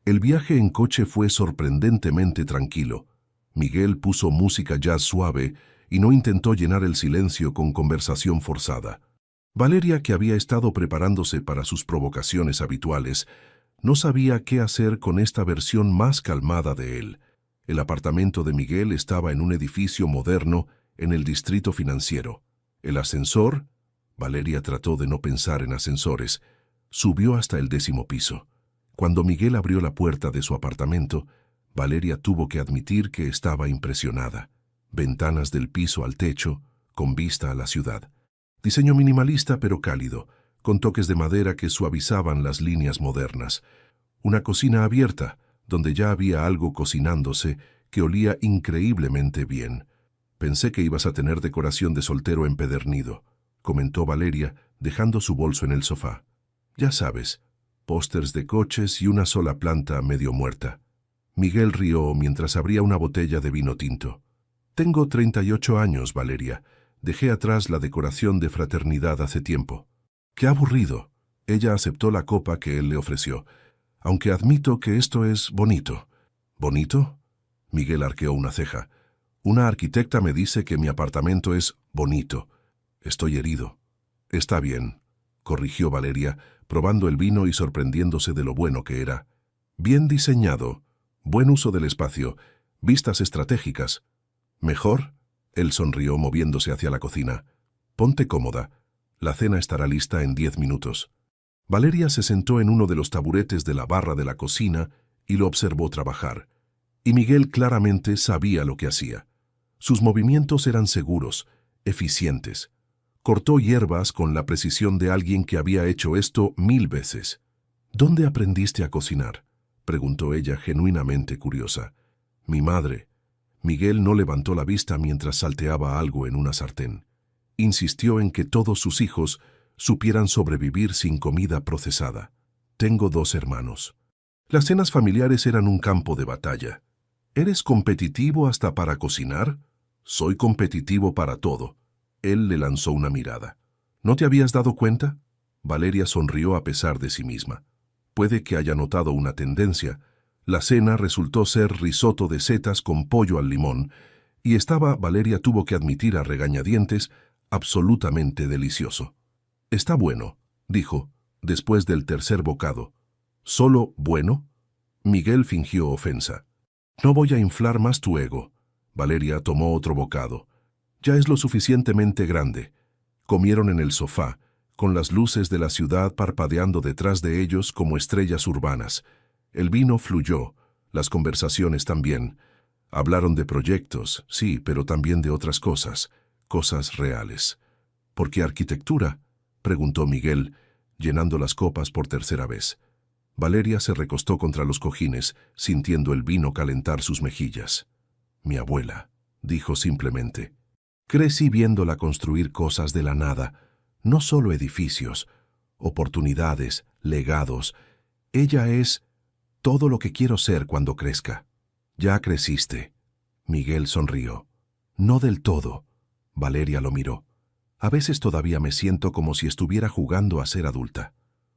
El viaje en coche fue sorprendentemente tranquilo. Miguel puso música jazz suave y no intentó llenar el silencio con conversación forzada. Valeria, que había estado preparándose para sus provocaciones habituales, no sabía qué hacer con esta versión más calmada de él. El apartamento de Miguel estaba en un edificio moderno en el distrito financiero. El ascensor, Valeria trató de no pensar en ascensores, subió hasta el 10º piso. Cuando Miguel abrió la puerta de su apartamento, Valeria tuvo que admitir que estaba impresionada. Ventanas del piso al techo, con vista a la ciudad. Diseño minimalista pero cálido, con toques de madera que suavizaban las líneas modernas. Una cocina abierta, donde ya había algo cocinándose que olía increíblemente bien. Pensé que ibas a tener decoración de soltero empedernido, comentó Valeria, dejando su bolso en el sofá. Ya sabes, pósters de coches y una sola planta medio muerta. Miguel rió mientras abría una botella de vino tinto. Tengo 38 años, Valeria. Dejé atrás la decoración de fraternidad hace tiempo. ¡Qué aburrido! Ella aceptó la copa que él le ofreció. Aunque admito que esto es bonito. ¿Bonito? Miguel arqueó una ceja. Una arquitecta me dice que mi apartamento es bonito. Estoy herido. Está bien, corrigió Valeria, probando el vino y sorprendiéndose de lo bueno que era. Bien diseñado, buen uso del espacio, vistas estratégicas. ¿Mejor? Él sonrió moviéndose hacia la cocina. Ponte cómoda. La cena estará lista en 10 minutos. Valeria se sentó en uno de los taburetes de la barra de la cocina y lo observó trabajar. Y Miguel claramente sabía lo que hacía. Sus movimientos eran seguros, eficientes. Cortó hierbas con la precisión de alguien que había hecho esto 1000 veces. ¿Dónde aprendiste a cocinar?, preguntó ella genuinamente curiosa. Mi madre. Miguel no levantó la vista mientras salteaba algo en una sartén. Insistió en que todos sus hijos supieran sobrevivir sin comida procesada. Tengo 2 hermanos. Las cenas familiares eran un campo de batalla. ¿Eres competitivo hasta para cocinar? Soy competitivo para todo. Él le lanzó una mirada. ¿No te habías dado cuenta? Valeria sonrió a pesar de sí misma. Puede que haya notado una tendencia. La cena resultó ser risotto de setas con pollo al limón, y estaba, Valeria tuvo que admitir a regañadientes, absolutamente delicioso. Está bueno, dijo, después del tercer bocado. ¿Solo bueno? Miguel fingió ofensa. No voy a inflar más tu ego. Valeria tomó otro bocado. Ya es lo suficientemente grande. Comieron en el sofá, con las luces de la ciudad parpadeando detrás de ellos como estrellas urbanas. El vino fluyó, las conversaciones también. Hablaron de proyectos, sí, pero también de otras cosas, cosas reales. ¿Por qué arquitectura?, preguntó Miguel, llenando las copas por tercera vez. Valeria se recostó contra los cojines, sintiendo el vino calentar sus mejillas. Mi abuela, dijo simplemente. Crecí viéndola construir cosas de la nada, no solo edificios, oportunidades, legados. Ella es todo lo que quiero ser cuando crezca. Ya creciste. Miguel sonrió. No del todo. Valeria lo miró. A veces todavía me siento como si estuviera jugando a ser adulta.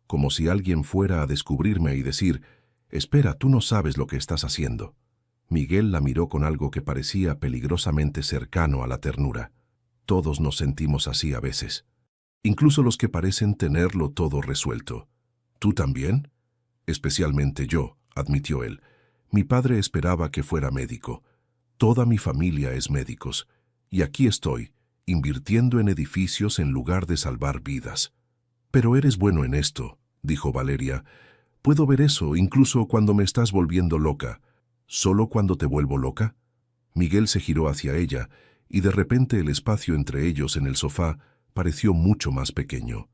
Como si alguien fuera a descubrirme y decir, espera, tú no sabes lo que estás haciendo. Miguel la miró con algo que parecía peligrosamente cercano a la ternura. Todos nos sentimos así a veces. Incluso los que parecen tenerlo todo resuelto. ¿Tú también? Especialmente yo, admitió él. Mi padre esperaba que fuera médico. Toda mi familia es médicos. Y aquí estoy, invirtiendo en edificios en lugar de salvar vidas. Pero eres bueno en esto, dijo Valeria. Puedo ver eso incluso cuando me estás volviendo loca. ¿Solo cuando te vuelvo loca? Miguel se giró hacia ella, y de repente el espacio entre ellos en el sofá pareció mucho más pequeño.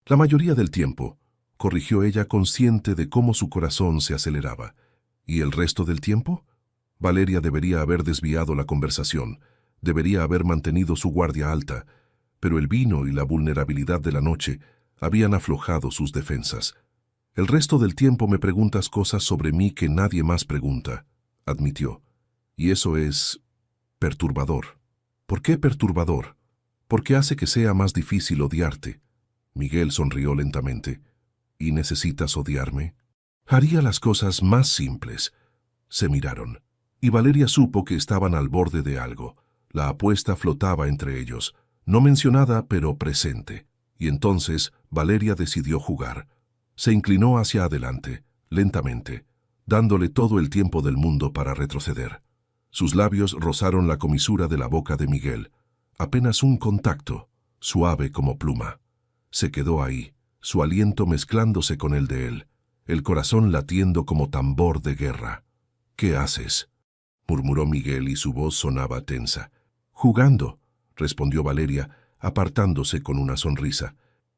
La mayoría del tiempo, corrigió ella consciente de cómo su corazón se aceleraba. ¿Y el resto del tiempo? Valeria debería haber desviado la conversación, debería haber mantenido su guardia alta, pero el vino y la vulnerabilidad de la noche habían aflojado sus defensas. El resto del tiempo me preguntas cosas sobre mí que nadie más pregunta, admitió. Y eso es perturbador. ¿Por qué perturbador? Porque hace que sea más difícil odiarte. Miguel sonrió lentamente. ¿Y necesitas odiarme? Haría las cosas más simples. Se miraron, y Valeria supo que estaban al borde de algo. La apuesta flotaba entre ellos, no mencionada pero presente. Y entonces Valeria decidió jugar. Se inclinó hacia adelante, lentamente, dándole todo el tiempo del mundo para retroceder. Sus labios rozaron la comisura de la boca de Miguel. Apenas un contacto, suave como pluma. Se quedó ahí, su aliento mezclándose con el de él, el corazón latiendo como tambor de guerra. «¿Qué haces?», murmuró Miguel y su voz sonaba tensa. «Jugando», respondió Valeria, apartándose con una sonrisa.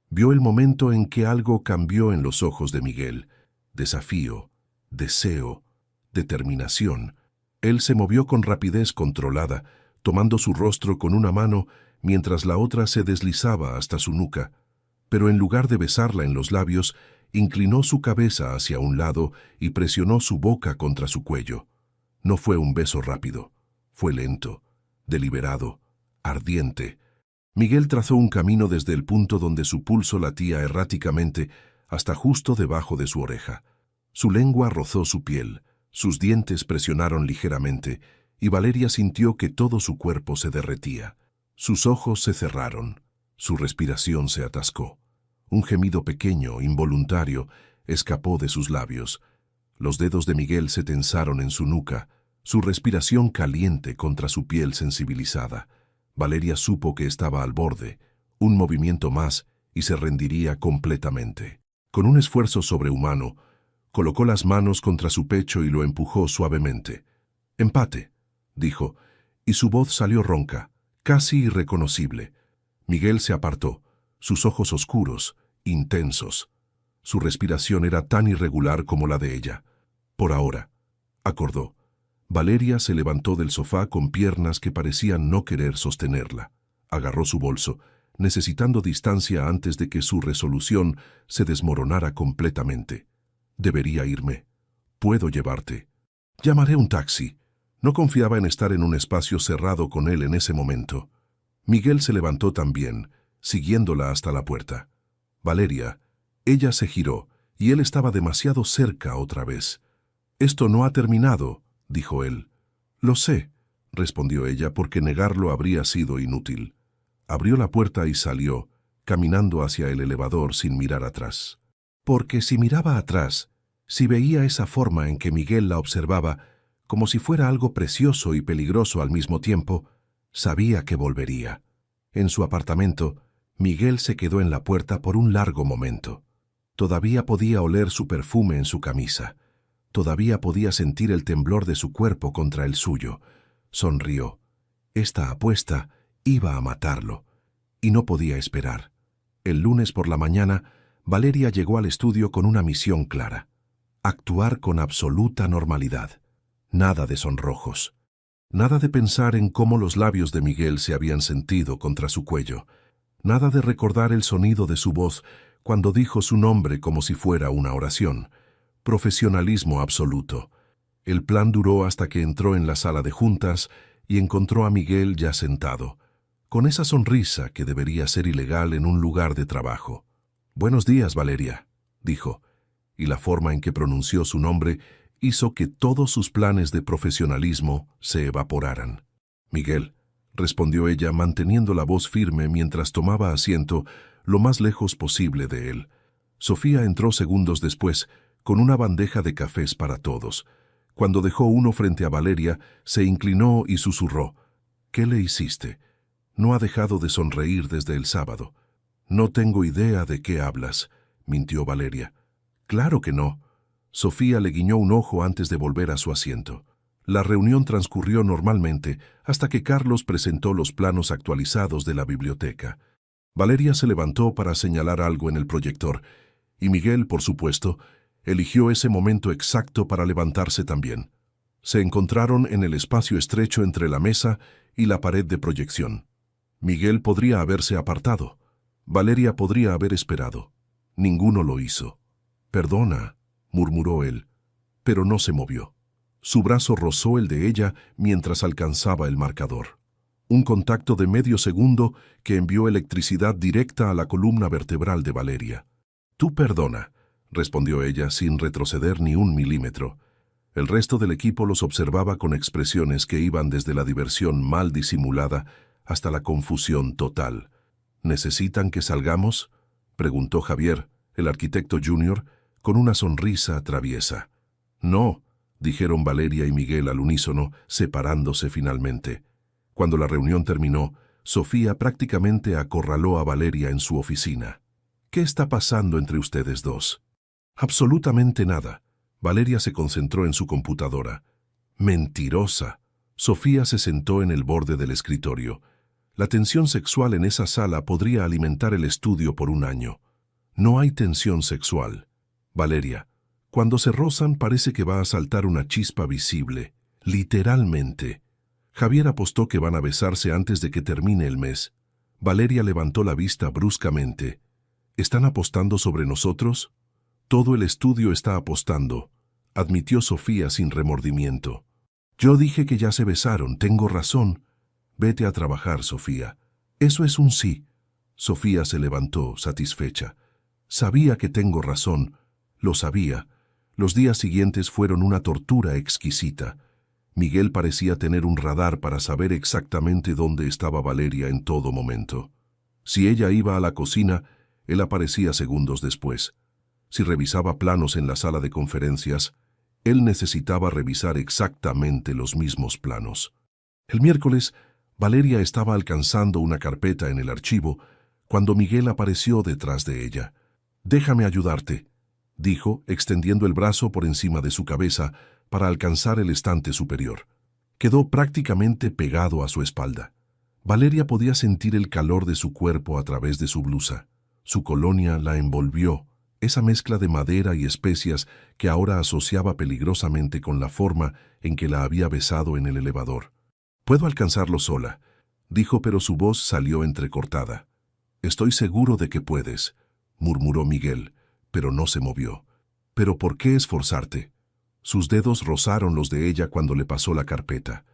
Vio el momento en que algo cambió en los ojos de Miguel. Desafío, deseo, determinación. Él se movió con rapidez controlada, tomando su rostro con una mano mientras la otra se deslizaba hasta su nuca. Pero en lugar de besarla en los labios, inclinó su cabeza hacia un lado y presionó su boca contra su cuello. No fue un beso rápido, fue lento, deliberado, ardiente. Miguel trazó un camino desde el punto donde su pulso latía erráticamente hasta justo debajo de su oreja. Su lengua rozó su piel, sus dientes presionaron ligeramente, y Valeria sintió que todo su cuerpo se derretía. Sus ojos se cerraron, su respiración se atascó. Un gemido pequeño, involuntario, escapó de sus labios. Los dedos de Miguel se tensaron en su nuca, su respiración caliente contra su piel sensibilizada. Valeria supo que estaba al borde, un movimiento más y se rendiría completamente. Con un esfuerzo sobrehumano, colocó las manos contra su pecho y lo empujó suavemente. «Empate», dijo, y su voz salió ronca, casi irreconocible. Miguel se apartó, sus ojos oscuros, intensos. Su respiración era tan irregular como la de ella. «Por ahora», acordó. Valeria se levantó del sofá con piernas que parecían no querer sostenerla. Agarró su bolso, necesitando distancia antes de que su resolución se desmoronara completamente. «Debería irme. Puedo llevarte. Llamaré un taxi». No confiaba en estar en un espacio cerrado con él en ese momento. Miguel se levantó también, siguiéndola hasta la puerta. «Valeria». Ella se giró, y él estaba demasiado cerca otra vez. «Esto no ha terminado», dijo él. «Lo sé», respondió ella, porque negarlo habría sido inútil. Abrió la puerta y salió, caminando hacia el elevador sin mirar atrás. Porque si miraba atrás, si veía esa forma en que Miguel la observaba, como si fuera algo precioso y peligroso al mismo tiempo, sabía que volvería. En su apartamento, Miguel se quedó en la puerta por un largo momento. Todavía podía oler su perfume en su camisa. Todavía podía sentir el temblor de su cuerpo contra el suyo. Sonrió. Esta apuesta iba a matarlo. Y no podía esperar. El lunes por la mañana, Valeria llegó al estudio con una misión clara. Actuar con absoluta normalidad. Nada de sonrojos. Nada de pensar en cómo los labios de Miguel se habían sentido contra su cuello. Nada de recordar el sonido de su voz cuando dijo su nombre como si fuera una oración. Profesionalismo absoluto. El plan duró hasta que entró en la sala de juntas y encontró a Miguel ya sentado, con esa sonrisa que debería ser ilegal en un lugar de trabajo. «Buenos días, Valeria», dijo, y la forma en que pronunció su nombre hizo que todos sus planes de profesionalismo se evaporaran. «Miguel», respondió ella manteniendo la voz firme mientras tomaba asiento lo más lejos posible de él. Sofía entró segundos después, con una bandeja de cafés para todos. Cuando dejó uno frente a Valeria, se inclinó y susurró: «¿Qué le hiciste? No ha dejado de sonreír desde el sábado». «No tengo idea de qué hablas», mintió Valeria. «Claro que no». Sofía le guiñó un ojo antes de volver a su asiento. La reunión transcurrió normalmente hasta que Carlos presentó los planos actualizados de la biblioteca. Valeria se levantó para señalar algo en el proyector, y Miguel, por supuesto, eligió ese momento exacto para levantarse también. Se encontraron en el espacio estrecho entre la mesa y la pared de proyección. Miguel podría haberse apartado. Valeria podría haber esperado. Ninguno lo hizo. «Perdona», murmuró él, pero no se movió. Su brazo rozó el de ella mientras alcanzaba el marcador. Un contacto de medio segundo que envió electricidad directa a la columna vertebral de Valeria. «Tú perdona», respondió ella sin retroceder ni un milímetro. El resto del equipo los observaba con expresiones que iban desde la diversión mal disimulada hasta la confusión total. «¿Necesitan que salgamos?», preguntó Javier, el arquitecto junior, con una sonrisa traviesa. «No», dijeron Valeria y Miguel al unísono, separándose finalmente. Cuando la reunión terminó, Sofía prácticamente acorraló a Valeria en su oficina. «¿Qué está pasando entre ustedes dos?». «Absolutamente nada». Valeria se concentró en su computadora. «Mentirosa». Sofía se sentó en el borde del escritorio. La tensión sexual en esa sala podría alimentar el estudio por un año. «No hay tensión sexual. Valeria, cuando se rozan parece que va a saltar una chispa visible. Literalmente». Javier apostó que van a besarse antes de que termine el mes. Valeria levantó la vista bruscamente. «¿Están apostando sobre nosotros?». «Todo el estudio está apostando», admitió Sofía sin remordimiento. «Yo dije que ya se besaron, tengo razón». «Vete a trabajar, Sofía». «Eso es un sí». Sofía se levantó, satisfecha. «Sabía que tengo razón, lo sabía». Los días siguientes fueron una tortura exquisita. Miguel parecía tener un radar para saber exactamente dónde estaba Valeria en todo momento. Si ella iba a la cocina, él aparecía segundos después. Si revisaba planos en la sala de conferencias, él necesitaba revisar exactamente los mismos planos. El miércoles, Valeria estaba alcanzando una carpeta en el archivo cuando Miguel apareció detrás de ella. «Déjame ayudarte», dijo, extendiendo el brazo por encima de su cabeza para alcanzar el estante superior. Quedó prácticamente pegado a su espalda. Valeria podía sentir el calor de su cuerpo a través de su blusa. Su colonia la envolvió, esa mezcla de madera y especias que ahora asociaba peligrosamente con la forma en que la había besado en el elevador. «Puedo alcanzarlo sola», dijo, pero su voz salió entrecortada. «Estoy seguro de que puedes», murmuró Miguel, pero no se movió. «¿Pero por qué esforzarte?». Sus dedos rozaron los de ella cuando le pasó la carpeta.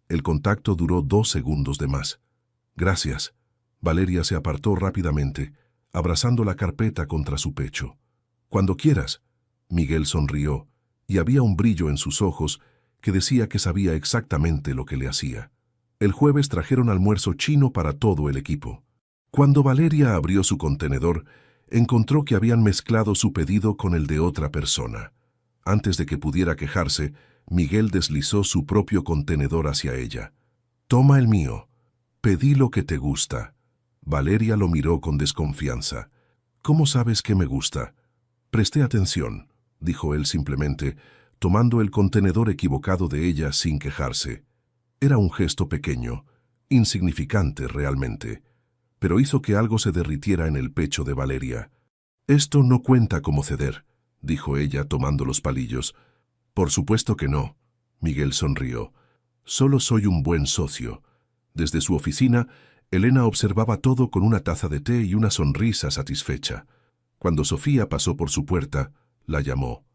El contacto duró 2 segundos de más. «Gracias». Valeria se apartó rápidamente, abrazando la carpeta contra su pecho. «Cuando quieras». Miguel sonrió, y había un brillo en sus ojos que decía que sabía exactamente lo que le hacía. El jueves trajeron almuerzo chino para todo el equipo. Cuando Valeria abrió su contenedor, encontró que habían mezclado su pedido con el de otra persona. Antes de que pudiera quejarse, Miguel deslizó su propio contenedor hacia ella. «Toma el mío. Pedí lo que te gusta». Valeria lo miró con desconfianza. «¿Cómo sabes que me gusta?». «Presté atención», dijo él simplemente, tomando el contenedor equivocado de ella sin quejarse. Era un gesto pequeño, insignificante realmente, pero hizo que algo se derritiera en el pecho de Valeria. «Esto no cuenta como ceder», dijo ella tomando los palillos. «Por supuesto que no». Miguel sonrió. «Solo soy un buen socio». Desde su oficina, Elena observaba todo con una taza de té y una sonrisa satisfecha. Cuando Sofía pasó por su puerta, la llamó.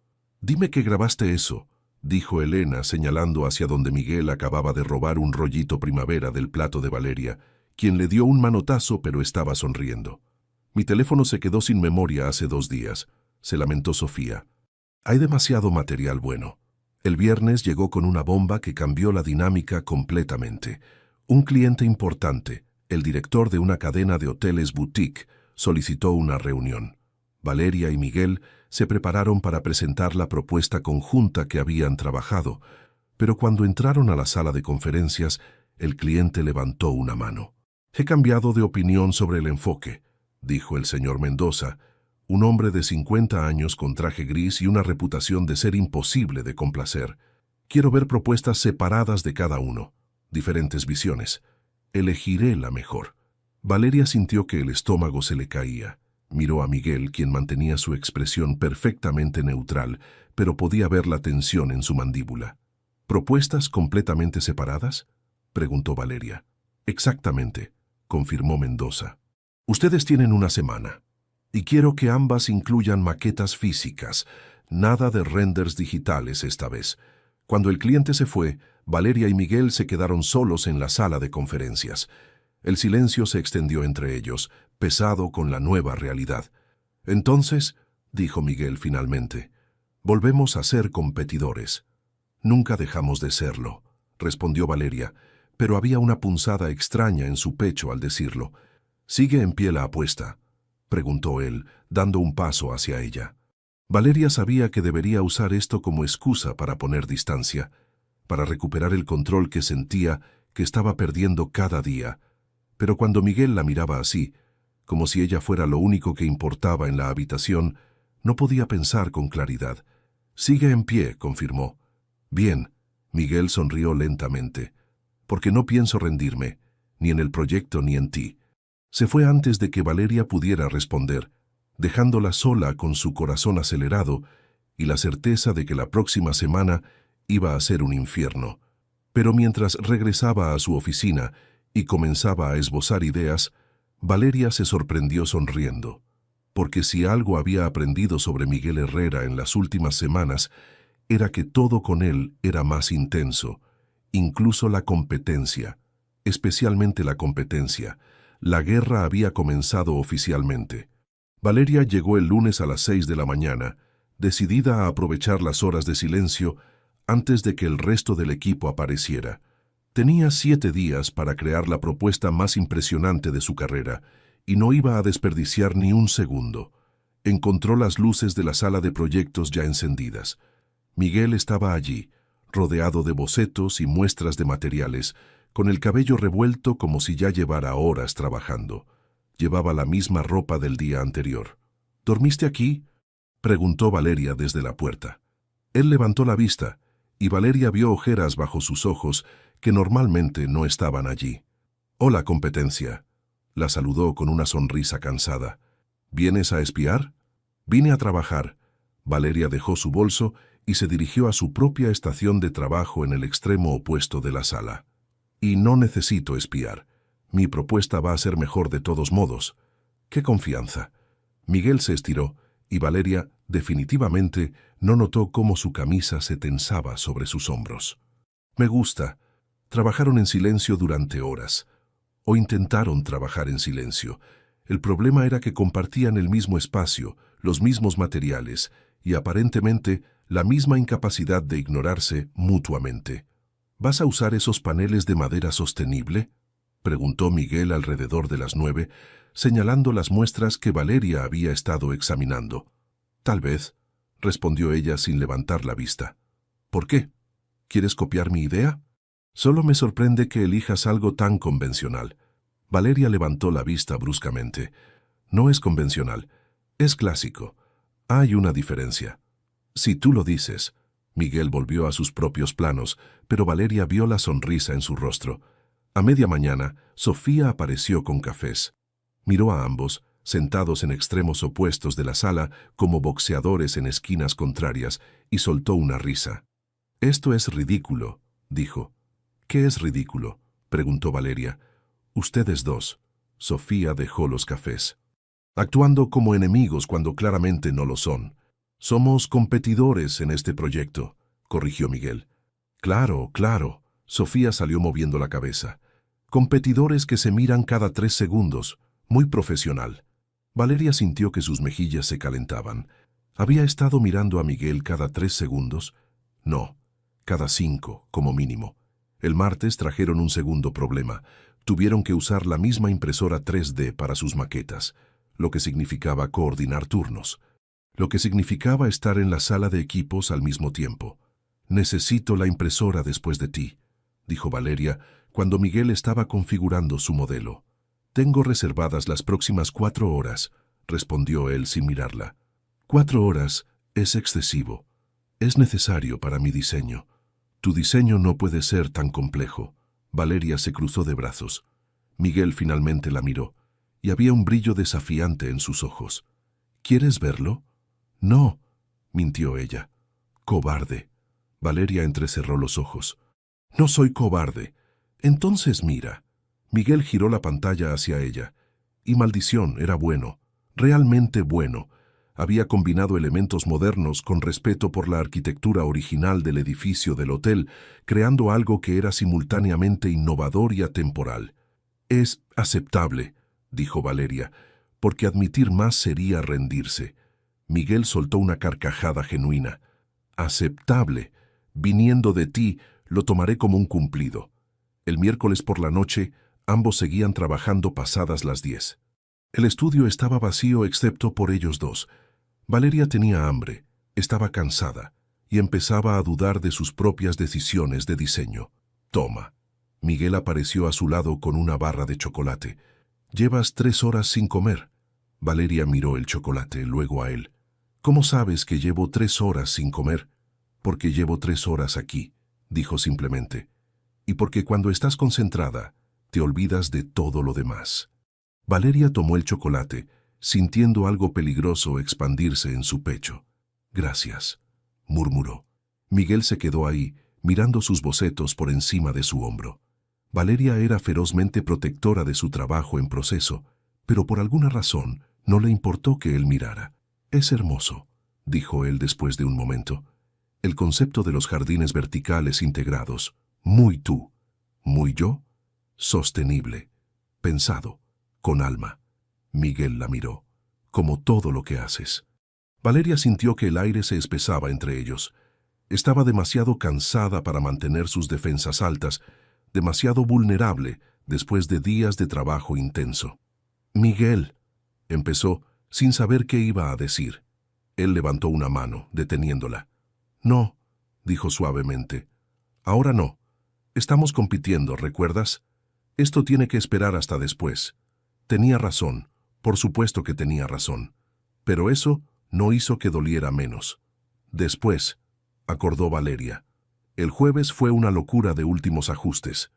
«Dime que grabaste eso», dijo Elena señalando hacia donde Miguel acababa de robar un rollito primavera del plato de Valeria, quien le dio un manotazo pero estaba sonriendo. «Mi teléfono se quedó sin memoria hace 2 días», se lamentó Sofía. «Hay demasiado material bueno». El viernes llegó con una bomba que cambió la dinámica completamente. Un cliente importante, el director de una cadena de hoteles boutique, solicitó una reunión. Valeria y Miguel se prepararon para presentar la propuesta conjunta que habían trabajado, pero cuando entraron a la sala de conferencias, el cliente levantó una mano. «He cambiado de opinión sobre el enfoque», dijo el señor Mendoza, un hombre de 50 años con traje gris y una reputación de ser imposible de complacer. «Quiero ver propuestas separadas de cada uno, diferentes visiones. Elegiré la mejor». Valeria sintió que el estómago se le caía. Miró a Miguel, quien mantenía su expresión perfectamente neutral, pero podía ver la tensión en su mandíbula. «¿Propuestas completamente separadas?», preguntó Valeria. «Exactamente», confirmó Mendoza. «Ustedes tienen una semana, y quiero que ambas incluyan maquetas físicas, nada de renders digitales esta vez». Cuando el cliente se fue, Valeria y Miguel se quedaron solos en la sala de conferencias. El silencio se extendió entre ellos, pesado con la nueva realidad. «Entonces», dijo Miguel finalmente, «volvemos a ser competidores». «Nunca dejamos de serlo», respondió Valeria, pero había una punzada extraña en su pecho al decirlo. «¿Sigue en pie la apuesta?», preguntó él, dando un paso hacia ella. Valeria sabía que debería usar esto como excusa para poner distancia, para recuperar el control que sentía que estaba perdiendo cada día. Pero cuando Miguel la miraba así, como si ella fuera lo único que importaba en la habitación, no podía pensar con claridad. «Sigue en pie», confirmó. «Bien», Miguel sonrió lentamente, «porque no pienso rendirme, ni en el proyecto ni en ti». Se fue antes de que Valeria pudiera responder, dejándola sola con su corazón acelerado y la certeza de que la próxima semana iba a ser un infierno. Pero mientras regresaba a su oficina y comenzaba a esbozar ideas, Valeria se sorprendió sonriendo, porque si algo había aprendido sobre Miguel Herrera en las últimas semanas, era que todo con él era más intenso, incluso la competencia, especialmente la competencia. La guerra había comenzado oficialmente. Valeria llegó el lunes a las 6 de la mañana, decidida a aprovechar las horas de silencio antes de que el resto del equipo apareciera. Tenía 7 días para crear la propuesta más impresionante de su carrera, y no iba a desperdiciar ni un segundo. Encontró las luces de la sala de proyectos ya encendidas. Miguel estaba allí, rodeado de bocetos y muestras de materiales, con el cabello revuelto como si ya llevara horas trabajando. Llevaba la misma ropa del día anterior. «¿Dormiste aquí?», preguntó Valeria desde la puerta. Él levantó la vista, y Valeria vio ojeras bajo sus ojos que normalmente no estaban allí. «Hola, competencia», la saludó con una sonrisa cansada. «¿Vienes a espiar?». «Vine a trabajar». Valeria dejó su bolso y se dirigió a su propia estación de trabajo en el extremo opuesto de la sala. «Y no necesito espiar. Mi propuesta va a ser mejor de todos modos». «¡Qué confianza!». Miguel se estiró, y Valeria definitivamente no notó cómo su camisa se tensaba sobre sus hombros. «Me gusta». Trabajaron en silencio durante horas. O intentaron trabajar en silencio. El problema era que compartían el mismo espacio, los mismos materiales, y aparentemente la misma incapacidad de ignorarse mutuamente. «¿Vas a usar esos paneles de madera sostenible?», preguntó Miguel alrededor de las 9, señalando las muestras que Valeria había estado examinando. «Tal vez», respondió ella sin levantar la vista. «¿Por qué? ¿Quieres copiar mi idea?». «Solo me sorprende que elijas algo tan convencional». Valeria levantó la vista bruscamente. «No es convencional, es clásico. Hay una diferencia». «Si tú lo dices». Miguel volvió a sus propios planos, pero Valeria vio la sonrisa en su rostro. A media mañana, Sofía apareció con cafés. Miró a ambos, sentados en extremos opuestos de la sala como boxeadores en esquinas contrarias, y soltó una risa. «Esto es ridículo», dijo. «¿Qué es ridículo?», preguntó Valeria. «Ustedes dos». Sofía dejó los cafés. «Actuando como enemigos cuando claramente no lo son. Somos competidores en este proyecto», corrigió Miguel. «Claro, claro». Sofía salió moviendo la cabeza. «Competidores que se miran cada 3 segundos. Muy profesional». Valeria sintió que sus mejillas se calentaban. ¿Había estado mirando a Miguel cada 3 segundos? No, cada 5, como mínimo. El martes trajeron un segundo problema. Tuvieron que usar la misma impresora 3D para sus maquetas. lo que significaba coordinar turnos, lo que significaba estar en la sala de equipos al mismo tiempo. «Necesito la impresora después de ti», dijo Valeria cuando Miguel estaba configurando su modelo. «Tengo reservadas las próximas 4 horas», respondió él sin mirarla. «4 horas es excesivo. Es necesario para mi diseño. Tu diseño no puede ser tan complejo». Valeria se cruzó de brazos. Miguel finalmente la miró, y había un brillo desafiante en sus ojos. «¿Quieres verlo?» «No», mintió ella. «Cobarde». Valeria entrecerró los ojos. «No soy cobarde». «Entonces mira». Miguel giró la pantalla hacia ella. Y maldición, era bueno, realmente bueno. Había combinado elementos modernos con respeto por la arquitectura original del edificio del hotel, creando algo que era simultáneamente innovador y atemporal. «Es aceptable», dijo Valeria, «porque admitir más sería rendirse». Miguel soltó una carcajada genuina. «Aceptable. Viniendo de ti, lo tomaré como un cumplido». El miércoles por la noche, ambos seguían trabajando pasadas las 10. El estudio estaba vacío excepto por ellos dos. Valeria tenía hambre, estaba cansada y empezaba a dudar de sus propias decisiones de diseño. «Toma». Miguel apareció a su lado con una barra de chocolate. «Llevas 3 horas sin comer». Valeria miró el chocolate, luego a él. «¿Cómo sabes que llevo 3 horas sin comer?» «Porque llevo 3 horas aquí», dijo simplemente. «Y porque cuando estás concentrada, te olvidas de todo lo demás». Valeria tomó el chocolate, sintiendo algo peligroso expandirse en su pecho. «Gracias», murmuró. Miguel se quedó ahí, mirando sus bocetos por encima de su hombro. Valeria era ferozmente protectora de su trabajo en proceso, pero por alguna razón no le importó que él mirara. «Es hermoso», dijo él después de un momento. «El concepto de los jardines verticales integrados, muy tú, muy yo, sostenible, pensado, con alma». Miguel la miró. «Como todo lo que haces». Valeria sintió que el aire se espesaba entre ellos. Estaba demasiado cansada para mantener sus defensas altas, demasiado vulnerable después de días de trabajo intenso. «Miguel», empezó, sin saber qué iba a decir. Él levantó una mano, deteniéndola. «No», dijo suavemente. «Ahora no. Estamos compitiendo, ¿recuerdas? Esto tiene que esperar hasta después». Tenía razón, por supuesto que tenía razón. Pero eso no hizo que doliera menos. «Después», acordó Valeria. El jueves fue una locura de últimos ajustes.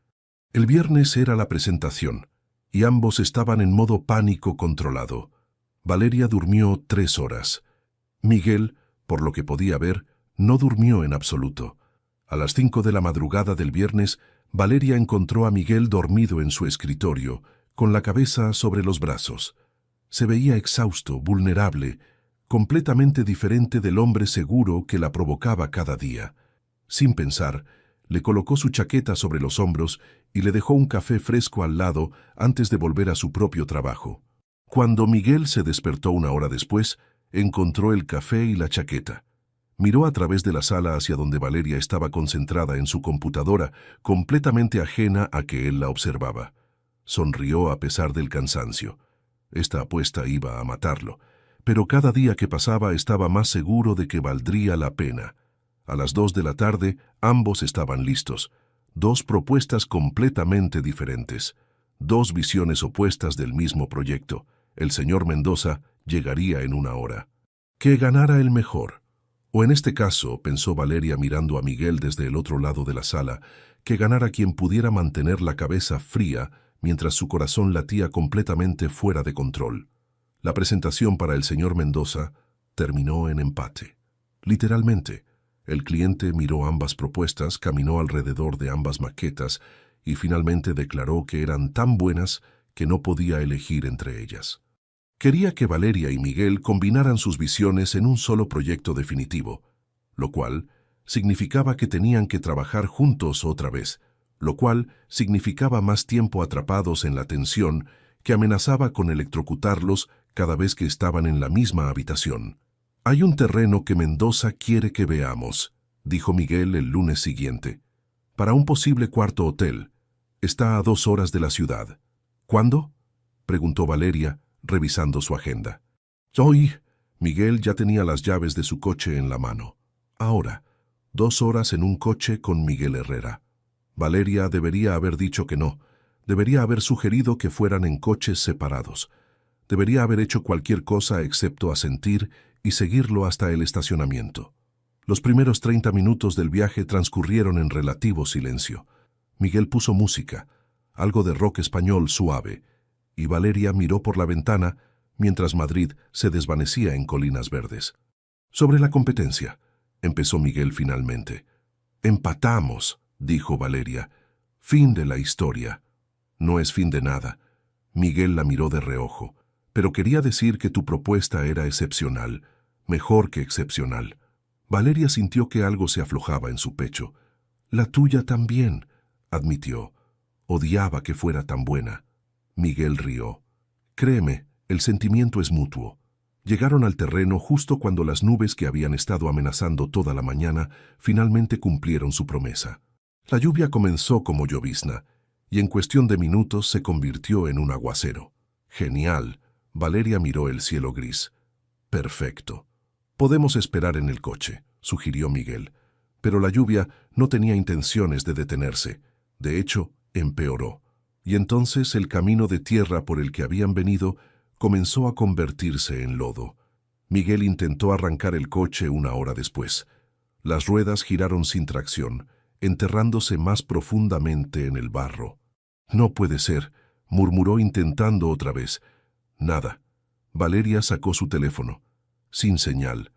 El viernes era la presentación, y ambos estaban en modo pánico controlado. Valeria durmió 3 horas. Miguel, por lo que podía ver, no durmió en absoluto. A las 5 de la madrugada del viernes, Valeria encontró a Miguel dormido en su escritorio, con la cabeza sobre los brazos. Se veía exhausto, vulnerable, completamente diferente del hombre seguro que la provocaba cada día. Sin pensar, le colocó su chaqueta sobre los hombros y le dejó un café fresco al lado antes de volver a su propio trabajo. Cuando Miguel se despertó 1 hora después, encontró el café y la chaqueta. Miró a través de la sala hacia donde Valeria estaba concentrada en su computadora, completamente ajena a que él la observaba. Sonrió a pesar del cansancio. Esta apuesta iba a matarlo, pero cada día que pasaba estaba más seguro de que valdría la pena. A las 2 de la tarde, ambos estaban listos. 2 propuestas completamente diferentes. 2 visiones opuestas del mismo proyecto. El señor Mendoza llegaría en 1 hora. Que ganara el mejor. O en este caso, pensó Valeria mirando a Miguel desde el otro lado de la sala, que ganara quien pudiera mantener la cabeza fría mientras su corazón latía completamente fuera de control. La presentación para el señor Mendoza terminó en empate. Literalmente, el cliente miró ambas propuestas, caminó alrededor de ambas maquetas y finalmente declaró que eran tan buenas que no podía elegir entre ellas. Quería que Valeria y Miguel combinaran sus visiones en un solo proyecto definitivo, lo cual significaba que tenían que trabajar juntos otra vez, lo cual significaba más tiempo atrapados en la tensión que amenazaba con electrocutarlos cada vez que estaban en la misma habitación. «Hay un terreno que Mendoza quiere que veamos», dijo Miguel el lunes siguiente. «Para un posible cuarto hotel. Está a 2 horas de la ciudad». «¿Cuándo?», preguntó Valeria, revisando su agenda. Hoy, Miguel ya tenía las llaves de su coche en la mano. Ahora, 2 horas en un coche con Miguel Herrera. Valeria debería haber dicho que no. Debería haber sugerido que fueran en coches separados. Debería haber hecho cualquier cosa excepto asentir y seguirlo hasta el estacionamiento. Los primeros 30 minutos del viaje transcurrieron en relativo silencio. Miguel puso música, algo de rock español suave, y Valeria miró por la ventana mientras Madrid se desvanecía en colinas verdes. Sobre la competencia, empezó Miguel finalmente. Empatamos, dijo Valeria. Fin de la historia. No es fin de nada. Miguel la miró de reojo. Pero quería decir que tu propuesta era excepcional, mejor que excepcional. Valeria sintió que algo se aflojaba en su pecho. La tuya también, admitió. Odiaba que fuera tan buena. Miguel rió. Créeme, el sentimiento es mutuo. Llegaron al terreno justo cuando las nubes que habían estado amenazando toda la mañana finalmente cumplieron su promesa. La lluvia comenzó como llovizna, y en cuestión de minutos se convirtió en un aguacero. Genial. Valeria miró el cielo gris. Perfecto. Podemos esperar en el coche, sugirió Miguel. Pero la lluvia no tenía intenciones de detenerse. De hecho, empeoró. Y entonces el camino de tierra por el que habían venido comenzó a convertirse en lodo. Miguel intentó arrancar el coche 1 hora después. Las ruedas giraron sin tracción, enterrándose más profundamente en el barro. No puede ser, murmuró intentando otra vez. Nada. Valeria sacó su teléfono. Sin señal.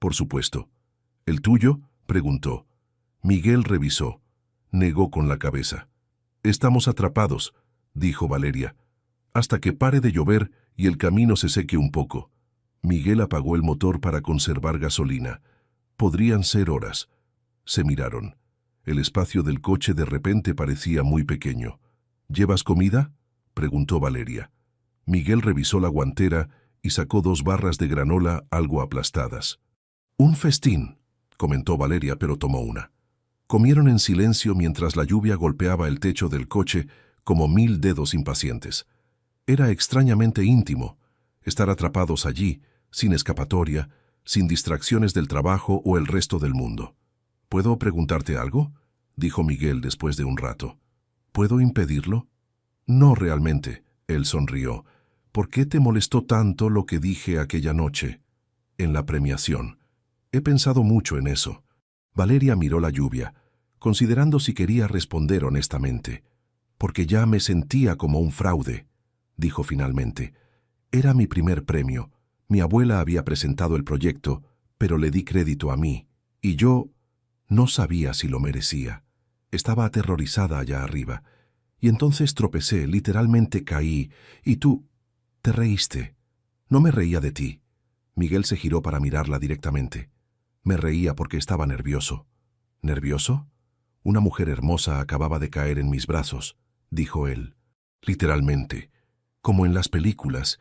Por supuesto. ¿El tuyo?, preguntó. Miguel revisó. Negó con la cabeza. Estamos atrapados, dijo Valeria. Hasta que pare de llover y el camino se seque un poco. Miguel apagó el motor para conservar gasolina. Podrían ser horas. Se miraron. El espacio del coche de repente parecía muy pequeño. ¿Llevas comida?, preguntó Valeria. Miguel revisó la guantera y sacó 2 barras de granola algo aplastadas. Un festín, comentó Valeria, pero tomó una. Comieron en silencio mientras la lluvia golpeaba el techo del coche como 1000 dedos impacientes. Era extrañamente íntimo, estar atrapados allí, sin escapatoria, sin distracciones del trabajo o el resto del mundo. ¿Puedo preguntarte algo?, dijo Miguel después de un rato. ¿Puedo impedirlo? No realmente, él sonrió. ¿Por qué te molestó tanto lo que dije aquella noche? En la premiación. He pensado mucho en eso. Valeria miró la lluvia, considerando si quería responder honestamente. Porque ya me sentía como un fraude, dijo finalmente. Era mi primer premio. Mi abuela había presentado el proyecto, pero le di crédito a mí, y yo no sabía si lo merecía. Estaba aterrorizada allá arriba. Y entonces tropecé, literalmente caí, y tú te reíste. No me reía de ti. Miguel se giró para mirarla directamente. Me reía porque estaba nervioso. ¿Nervioso? Una mujer hermosa acababa de caer en mis brazos, dijo él. Literalmente, como en las películas,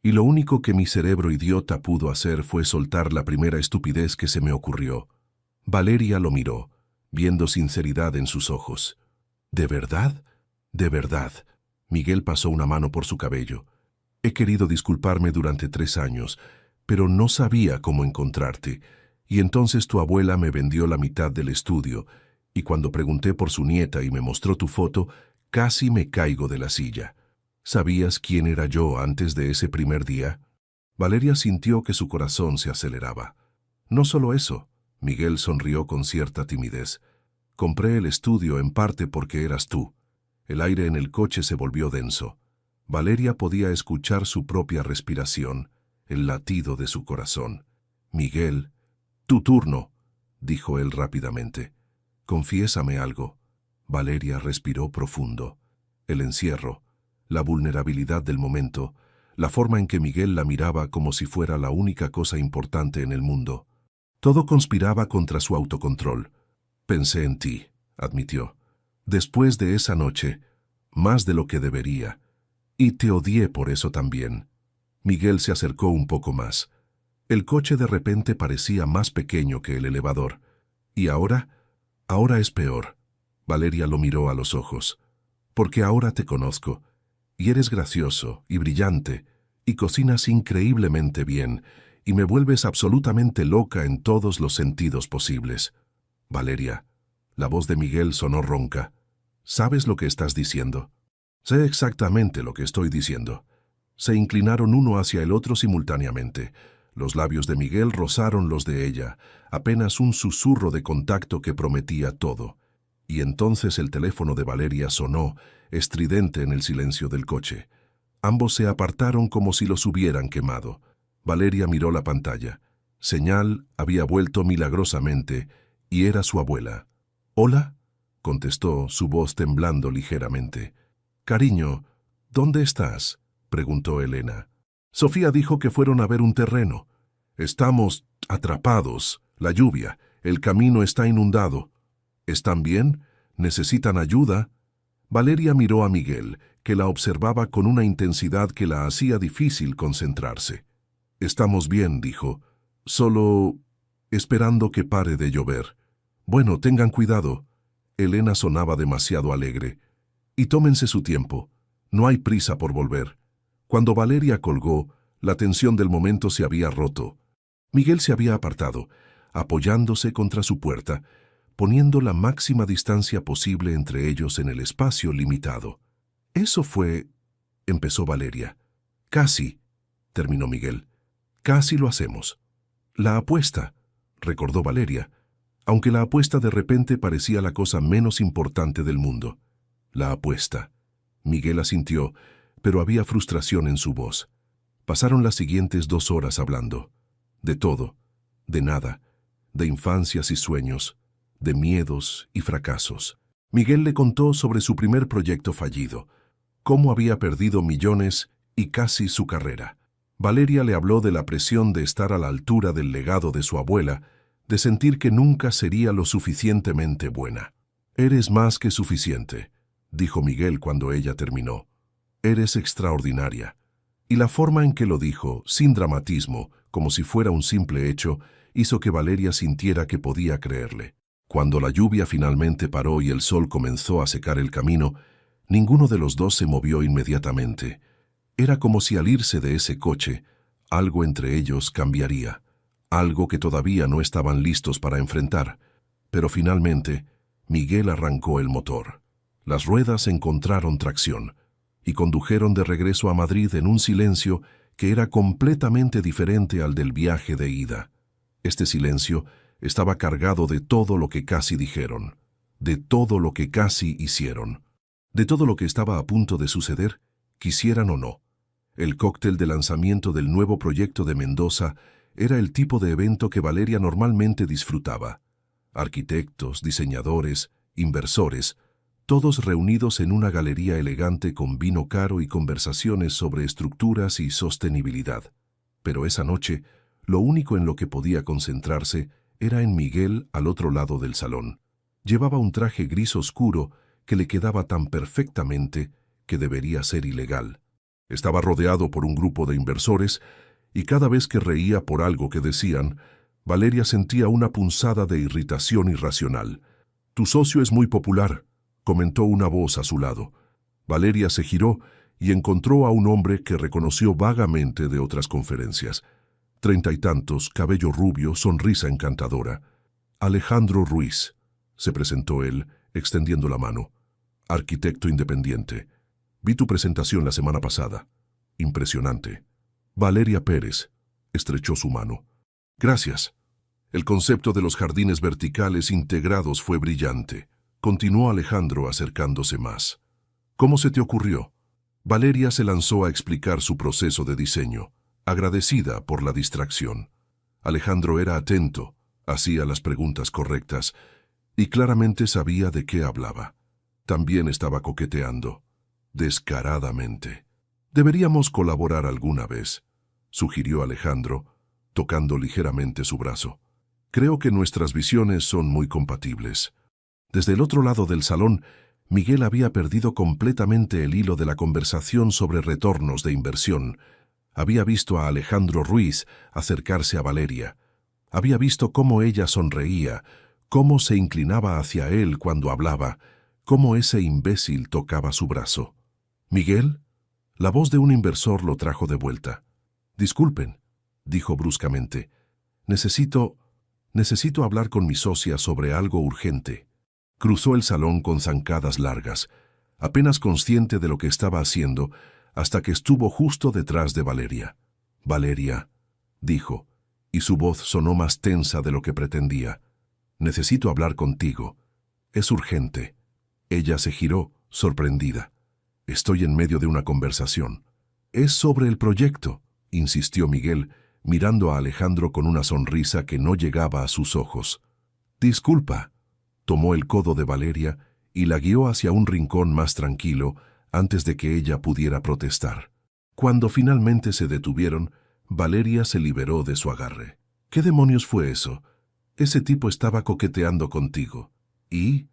y lo único que mi cerebro idiota pudo hacer fue soltar la primera estupidez que se me ocurrió. Valeria lo miró, viendo sinceridad en sus ojos. ¿De verdad? De verdad. Miguel pasó una mano por su cabello. He querido disculparme durante 3 años, pero no sabía cómo encontrarte, y entonces tu abuela me vendió la mitad del estudio, y cuando pregunté por su nieta y me mostró tu foto, casi me caigo de la silla. ¿Sabías quién era yo antes de ese primer día? Valeria sintió que su corazón se aceleraba. No solo eso, Miguel sonrió con cierta timidez. Compré el estudio en parte porque eras tú. El aire en el coche se volvió denso. Valeria podía escuchar su propia respiración, el latido de su corazón. Miguel, tu turno, dijo él rápidamente. Confiésame algo. Valeria respiró profundo. El encierro, la vulnerabilidad del momento, la forma en que Miguel la miraba como si fuera la única cosa importante en el mundo. Todo conspiraba contra su autocontrol. Pensé en ti, admitió. Después de esa noche, más de lo que debería. Y te odié por eso también. Miguel se acercó un poco más. El coche de repente parecía más pequeño que el elevador. ¿Y ahora? Ahora es peor. Valeria lo miró a los ojos. Porque ahora te conozco. Y eres gracioso y brillante. Y cocinas increíblemente bien, y me vuelves absolutamente loca en todos los sentidos posibles. Valeria, la voz de Miguel sonó ronca. ¿Sabes lo que estás diciendo? Sé exactamente lo que estoy diciendo. Se inclinaron uno hacia el otro simultáneamente. Los labios de Miguel rozaron los de ella, apenas un susurro de contacto que prometía todo. Y entonces el teléfono de Valeria sonó, estridente en el silencio del coche. Ambos se apartaron como si los hubieran quemado. Valeria miró la pantalla. Señal había vuelto milagrosamente, y era su abuela. «¿Hola?», contestó, su voz temblando ligeramente. «Cariño, ¿dónde estás?», preguntó Elena. Sofía dijo que fueron a ver un terreno. «Estamos atrapados. La lluvia. El camino está inundado». «¿Están bien? ¿Necesitan ayuda?». Valeria miró a Miguel, que la observaba con una intensidad que la hacía difícil concentrarse. «Estamos bien», dijo. «Solo esperando que pare de llover». «Bueno, tengan cuidado». Elena sonaba demasiado alegre. «Y tómense su tiempo. No hay prisa por volver». Cuando Valeria colgó, la tensión del momento se había roto. Miguel se había apartado, apoyándose contra su puerta, poniendo la máxima distancia posible entre ellos en el espacio limitado. «Eso fue...», empezó Valeria. «Casi», terminó Miguel. «Casi lo hacemos». «La apuesta», recordó Valeria, aunque la apuesta de repente parecía la cosa menos importante del mundo. «La apuesta». Miguel asintió, pero había frustración en su voz. Pasaron las siguientes 2 horas hablando. De todo, de nada, de infancias y sueños, de miedos y fracasos. Miguel le contó sobre su primer proyecto fallido, cómo había perdido millones y casi su carrera. Valeria le habló de la presión de estar a la altura del legado de su abuela, de sentir que nunca sería lo suficientemente buena. «Eres más que suficiente», dijo Miguel cuando ella terminó. «Eres extraordinaria». Y la forma en que lo dijo, sin dramatismo, como si fuera un simple hecho, hizo que Valeria sintiera que podía creerle. Cuando la lluvia finalmente paró y el sol comenzó a secar el camino, ninguno de los dos se movió inmediatamente. Era como si al irse de ese coche, algo entre ellos cambiaría, algo que todavía no estaban listos para enfrentar. Pero finalmente, Miguel arrancó el motor. Las ruedas encontraron tracción y condujeron de regreso a Madrid en un silencio que era completamente diferente al del viaje de ida. Este silencio estaba cargado de todo lo que casi dijeron, de todo lo que casi hicieron, de todo lo que estaba a punto de suceder, quisieran o no. El cóctel de lanzamiento del nuevo proyecto de Mendoza era el tipo de evento que Valeria normalmente disfrutaba. Arquitectos, diseñadores, inversores, todos reunidos en una galería elegante con vino caro y conversaciones sobre estructuras y sostenibilidad. Pero esa noche, lo único en lo que podía concentrarse era en Miguel al otro lado del salón. Llevaba un traje gris oscuro que le quedaba tan perfectamente que debería ser ilegal. Estaba rodeado por un grupo de inversores y cada vez que reía por algo que decían, Valeria sentía una punzada de irritación irracional. «Tu socio es muy popular», comentó una voz a su lado. Valeria se giró y encontró a un hombre que reconoció vagamente de otras conferencias. 30 y tantos, cabello rubio, sonrisa encantadora. «Alejandro Ruiz», se presentó él, extendiendo la mano. «Arquitecto independiente. Vi tu presentación la semana pasada. Impresionante». Valeria Pérez estrechó su mano. «Gracias. El concepto de los jardines verticales integrados fue brillante», continuó Alejandro acercándose más. «¿Cómo se te ocurrió?». Valeria se lanzó a explicar su proceso de diseño, agradecida por la distracción. Alejandro era atento, hacía las preguntas correctas y claramente sabía de qué hablaba. También estaba coqueteando, descaradamente. «Deberíamos colaborar alguna vez», sugirió Alejandro, tocando ligeramente su brazo. «Creo que nuestras visiones son muy compatibles». Desde el otro lado del salón, Miguel había perdido completamente el hilo de la conversación sobre retornos de inversión. Había visto a Alejandro Ruiz acercarse a Valeria. Había visto cómo ella sonreía, cómo se inclinaba hacia él cuando hablaba, cómo ese imbécil tocaba su brazo. «¿Miguel?». La voz de un inversor lo trajo de vuelta. «Disculpen», dijo bruscamente. Necesito hablar con mi socia sobre algo urgente». Cruzó el salón con zancadas largas, apenas consciente de lo que estaba haciendo, hasta que estuvo justo detrás de Valeria. «Valeria», dijo, y su voz sonó más tensa de lo que pretendía. «Necesito hablar contigo. Es urgente». Ella se giró, sorprendida. «Estoy en medio de una conversación». «Es sobre el proyecto», insistió Miguel, mirando a Alejandro con una sonrisa que no llegaba a sus ojos. «Disculpa». Tomó el codo de Valeria y la guió hacia un rincón más tranquilo antes de que ella pudiera protestar. Cuando finalmente se detuvieron, Valeria se liberó de su agarre. «¿Qué demonios fue eso? Ese tipo estaba coqueteando contigo». «¿Y?»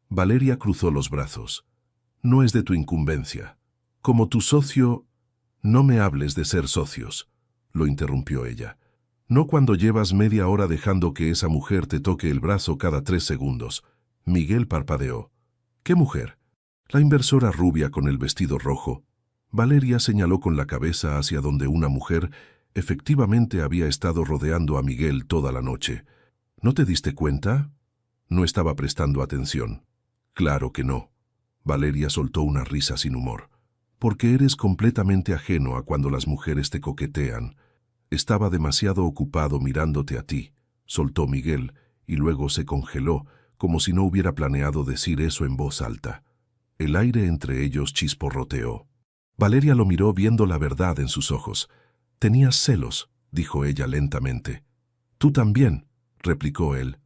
Valeria cruzó los brazos. «No es de tu incumbencia. Como tu socio...» «No me hables de ser socios», lo interrumpió ella. «No cuando llevas media hora dejando que esa mujer te toque el brazo cada 3 segundos». Miguel parpadeó. «¿Qué mujer?» «La inversora rubia con el vestido rojo». Valeria señaló con la cabeza hacia donde una mujer efectivamente había estado rodeando a Miguel toda la noche. «¿No te diste cuenta?» No estaba prestando atención. «Claro que no». Valeria soltó una risa sin humor. «Porque eres completamente ajeno a cuando las mujeres te coquetean». «Estaba demasiado ocupado mirándote a ti», soltó Miguel, y luego se congeló, como si no hubiera planeado decir eso en voz alta. El aire entre ellos chisporroteó. Valeria lo miró viendo la verdad en sus ojos. «Tenías celos», dijo ella lentamente. «Tú también», replicó él.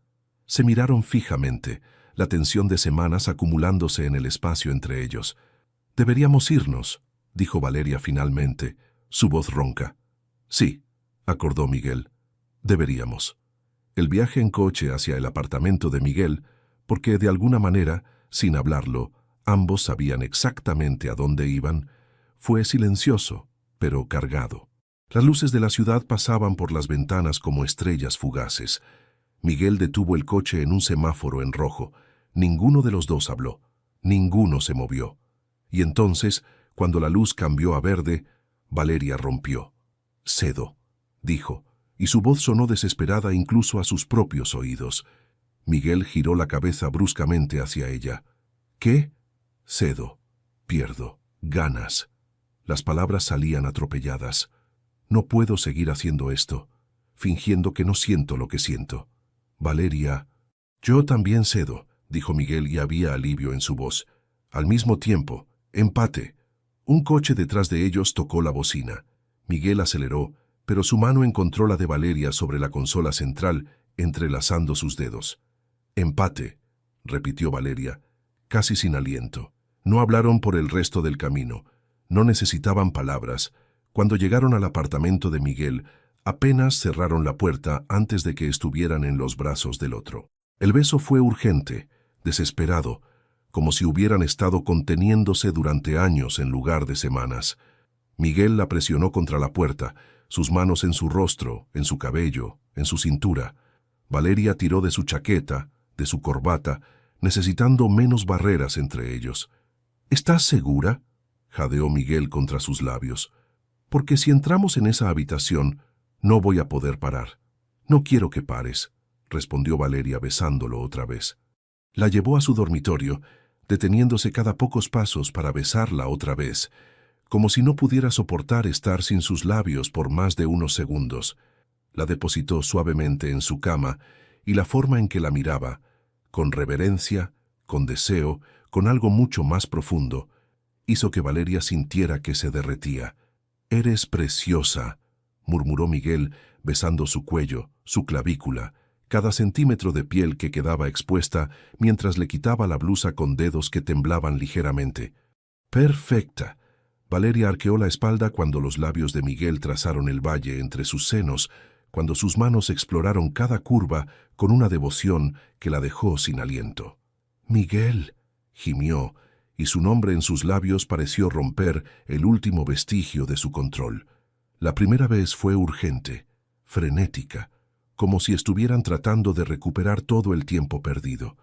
Se miraron fijamente, la tensión de semanas acumulándose en el espacio entre ellos. «Deberíamos irnos», dijo Valeria finalmente, su voz ronca. «Sí», acordó Miguel. «Deberíamos». El viaje en coche hacia el apartamento de Miguel, porque de alguna manera, sin hablarlo, ambos sabían exactamente a dónde iban, fue silencioso, pero cargado. Las luces de la ciudad pasaban por las ventanas como estrellas fugaces. Miguel detuvo el coche en un semáforo en rojo. Ninguno de los dos habló. Ninguno se movió. Y entonces, cuando la luz cambió a verde, Valeria rompió. «Cedo», dijo, y su voz sonó desesperada incluso a sus propios oídos. Miguel giró la cabeza bruscamente hacia ella. «¿Qué?» «Cedo. Pierdo. Ganas». Las palabras salían atropelladas. «No puedo seguir haciendo esto, fingiendo que no siento lo que siento». «Valeria...» «Yo también cedo», dijo Miguel y había alivio en su voz. Al mismo tiempo, empate. Un coche detrás de ellos tocó la bocina. Miguel aceleró, pero su mano encontró la de Valeria sobre la consola central, entrelazando sus dedos. «Empate», repitió Valeria, casi sin aliento. No hablaron por el resto del camino. No necesitaban palabras. Cuando llegaron al apartamento de Miguel, apenas cerraron la puerta antes de que estuvieran en los brazos del otro. El beso fue urgente, desesperado, como si hubieran estado conteniéndose durante años en lugar de semanas. Miguel la presionó contra la puerta, sus manos en su rostro, en su cabello, en su cintura. Valeria tiró de su chaqueta, de su corbata, necesitando menos barreras entre ellos. «¿Estás segura?», jadeó Miguel contra sus labios. «Porque si entramos en esa habitación, no voy a poder parar». «No quiero que pares», respondió Valeria besándolo otra vez. La llevó a su dormitorio, deteniéndose cada pocos pasos para besarla otra vez, como si no pudiera soportar estar sin sus labios por más de unos segundos. La depositó suavemente en su cama y la forma en que la miraba, con reverencia, con deseo, con algo mucho más profundo, hizo que Valeria sintiera que se derretía. «Eres preciosa», murmuró Miguel, besando su cuello, su clavícula, cada centímetro de piel que quedaba expuesta mientras le quitaba la blusa con dedos que temblaban ligeramente. «Perfecta». Valeria arqueó la espalda cuando los labios de Miguel trazaron el valle entre sus senos, cuando sus manos exploraron cada curva con una devoción que la dejó sin aliento. «Miguel», gimió, y su nombre en sus labios pareció romper el último vestigio de su control. La primera vez fue urgente, frenética, como si estuvieran tratando de recuperar todo el tiempo perdido.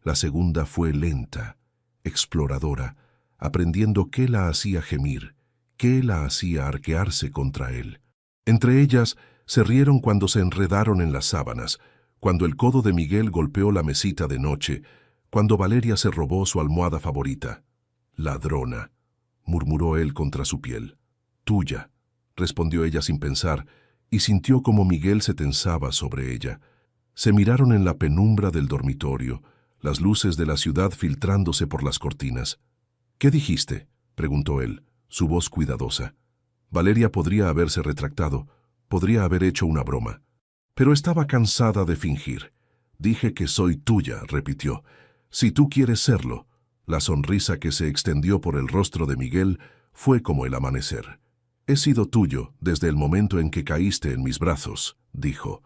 La segunda fue lenta, exploradora, aprendiendo qué la hacía gemir, qué la hacía arquearse contra él. Entre ellas se rieron cuando se enredaron en las sábanas, cuando el codo de Miguel golpeó la mesita de noche, cuando Valeria se robó su almohada favorita. «Ladrona», murmuró él contra su piel. «Tuya», respondió ella sin pensar, y sintió como Miguel se tensaba sobre ella. Se miraron en la penumbra del dormitorio, las luces de la ciudad filtrándose por las cortinas. «¿Qué dijiste?», preguntó él, su voz cuidadosa. Valeria podría haberse retractado, podría haber hecho una broma. Pero estaba cansada de fingir. «Dije que soy tuya», repitió. «Si tú quieres serlo». La sonrisa que se extendió por el rostro de Miguel fue como el amanecer. «He sido tuyo desde el momento en que caíste en mis brazos», dijo.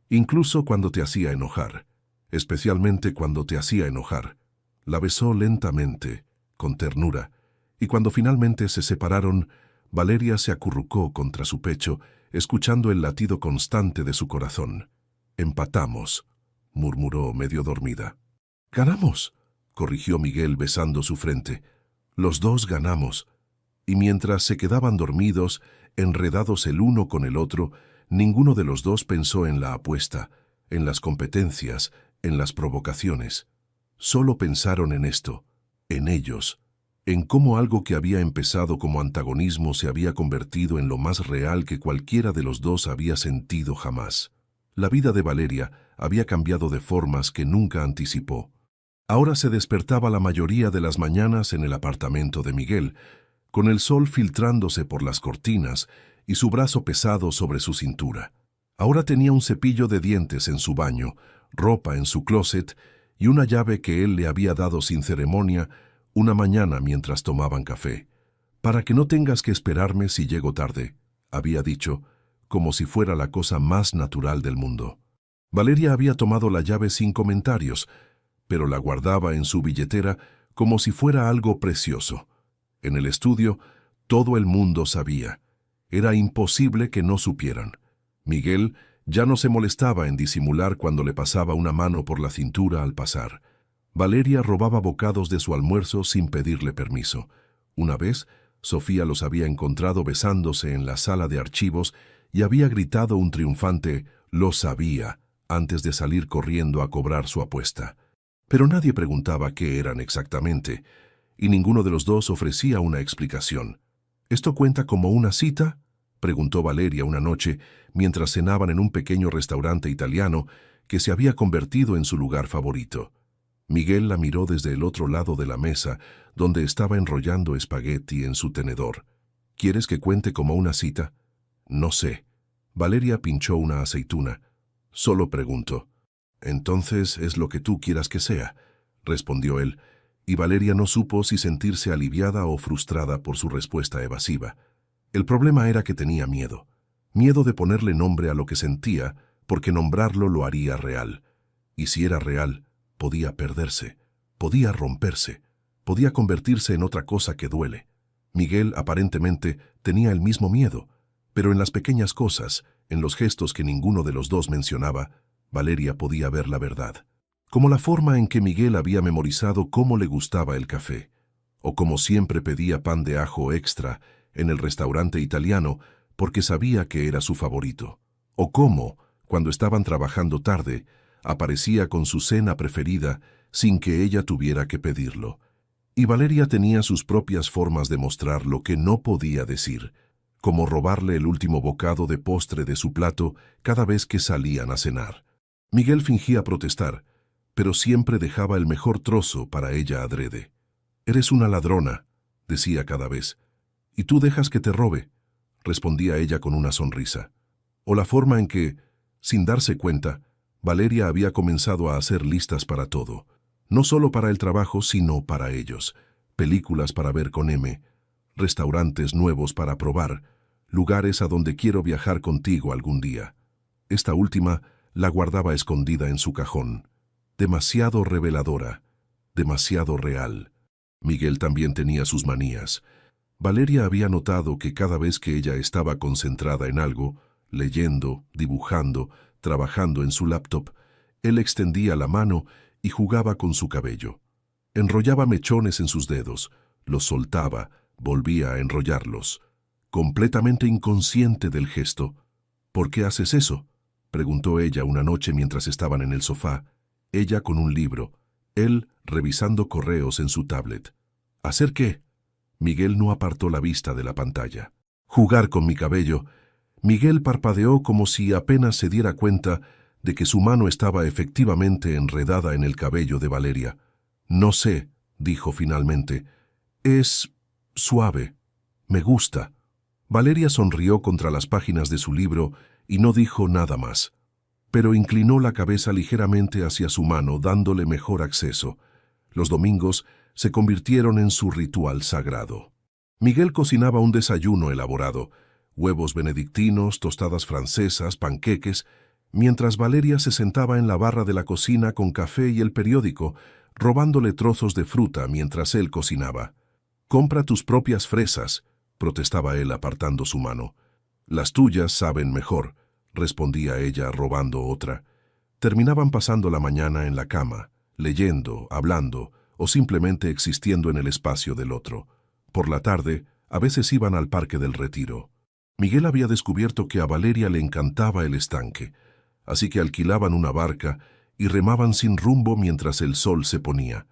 «Incluso cuando te hacía enojar. Especialmente cuando te hacía enojar». La besó lentamente, con ternura, y cuando finalmente se separaron, Valeria se acurrucó contra su pecho, escuchando el latido constante de su corazón. «Empatamos», murmuró medio dormida. «¿Ganamos?», corrigió Miguel besando su frente. «Los dos ganamos». Y mientras se quedaban dormidos, enredados el uno con el otro, ninguno de los dos pensó en la apuesta, en las competencias, en las provocaciones. Solo pensaron en esto, en ellos, en cómo algo que había empezado como antagonismo se había convertido en lo más real que cualquiera de los dos había sentido jamás. La vida de Valeria había cambiado de formas que nunca anticipó. Ahora se despertaba la mayoría de las mañanas en el apartamento de Miguel, con el sol filtrándose por las cortinas y su brazo pesado sobre su cintura. Ahora tenía un cepillo de dientes en su baño, ropa en su closet y una llave que él le había dado sin ceremonia una mañana mientras tomaban café. «Para que no tengas que esperarme si llego tarde», había dicho, como si fuera la cosa más natural del mundo. Valeria había tomado la llave sin comentarios, pero la guardaba en su billetera como si fuera algo precioso. En el estudio, todo el mundo sabía. Era imposible que no supieran. Miguel ya no se molestaba en disimular cuando le pasaba una mano por la cintura al pasar. Valeria robaba bocados de su almuerzo sin pedirle permiso. Una vez, Sofía los había encontrado besándose en la sala de archivos y había gritado un triunfante «lo sabía» antes de salir corriendo a cobrar su apuesta. Pero nadie preguntaba qué eran exactamente, y ninguno de los dos ofrecía una explicación. «¿Esto cuenta como una cita?», preguntó Valeria una noche mientras cenaban en un pequeño restaurante italiano que se había convertido en su lugar favorito. Miguel la miró desde el otro lado de la mesa, donde estaba enrollando espagueti en su tenedor. «¿Quieres que cuente como una cita?». «No sé». Valeria pinchó una aceituna. «Solo pregunto». «Entonces es lo que tú quieras que sea», respondió él, y Valeria no supo si sentirse aliviada o frustrada por su respuesta evasiva. El problema era que tenía miedo. Miedo de ponerle nombre a lo que sentía, porque nombrarlo lo haría real. Y si era real, podía perderse, podía romperse, podía convertirse en otra cosa que duele. Miguel, aparentemente, tenía el mismo miedo, pero en las pequeñas cosas, en los gestos que ninguno de los dos mencionaba, Valeria podía ver la verdad. Como la forma en que Miguel había memorizado cómo le gustaba el café, o como siempre pedía pan de ajo extra en el restaurante italiano porque sabía que era su favorito, o cómo, cuando estaban trabajando tarde, aparecía con su cena preferida sin que ella tuviera que pedirlo. Y Valeria tenía sus propias formas de mostrar lo que no podía decir, como robarle el último bocado de postre de su plato cada vez que salían a cenar. Miguel fingía protestar, pero siempre dejaba el mejor trozo para ella adrede. «Eres una ladrona», decía cada vez. «Y tú dejas que te robe», respondía ella con una sonrisa. O la forma en que, sin darse cuenta, Valeria había comenzado a hacer listas para todo. No solo para el trabajo, sino para ellos. Películas para ver con M, restaurantes nuevos para probar, lugares a donde quiero viajar contigo algún día. Esta última la guardaba escondida en su cajón. Demasiado reveladora, demasiado real. Miguel también tenía sus manías. Valeria había notado que cada vez que ella estaba concentrada en algo, leyendo, dibujando, trabajando en su laptop, él extendía la mano y jugaba con su cabello. Enrollaba mechones en sus dedos, los soltaba, volvía a enrollarlos. completamente inconsciente del gesto. ¿Por qué haces eso?, preguntó ella una noche mientras estaban en el sofá, ella con un libro, él revisando correos en su tablet. ¿Hacer qué? Miguel no apartó la vista de la pantalla. Jugar con mi cabello. Miguel parpadeó como si apenas se diera cuenta de que su mano estaba efectivamente enredada en el cabello de Valeria. No sé, dijo finalmente. Es suave. Me gusta. Valeria sonrió contra las páginas de su libro y no dijo nada más, pero inclinó la cabeza ligeramente hacia su mano, dándole mejor acceso. Los domingos se convirtieron en su ritual sagrado. Miguel cocinaba un desayuno elaborado, huevos benedictinos, tostadas francesas, panqueques, mientras Valeria se sentaba en la barra de la cocina con café y el periódico, robándole trozos de fruta mientras él cocinaba. «Compra tus propias fresas», protestaba él apartando su mano. «Las tuyas saben mejor», respondía ella robando otra. Terminaban pasando la mañana en la cama, leyendo, hablando o simplemente existiendo en el espacio del otro. Por la tarde, a veces iban al Parque del Retiro. Miguel había descubierto que a Valeria le encantaba el estanque, así que alquilaban una barca y remaban sin rumbo mientras el sol se ponía.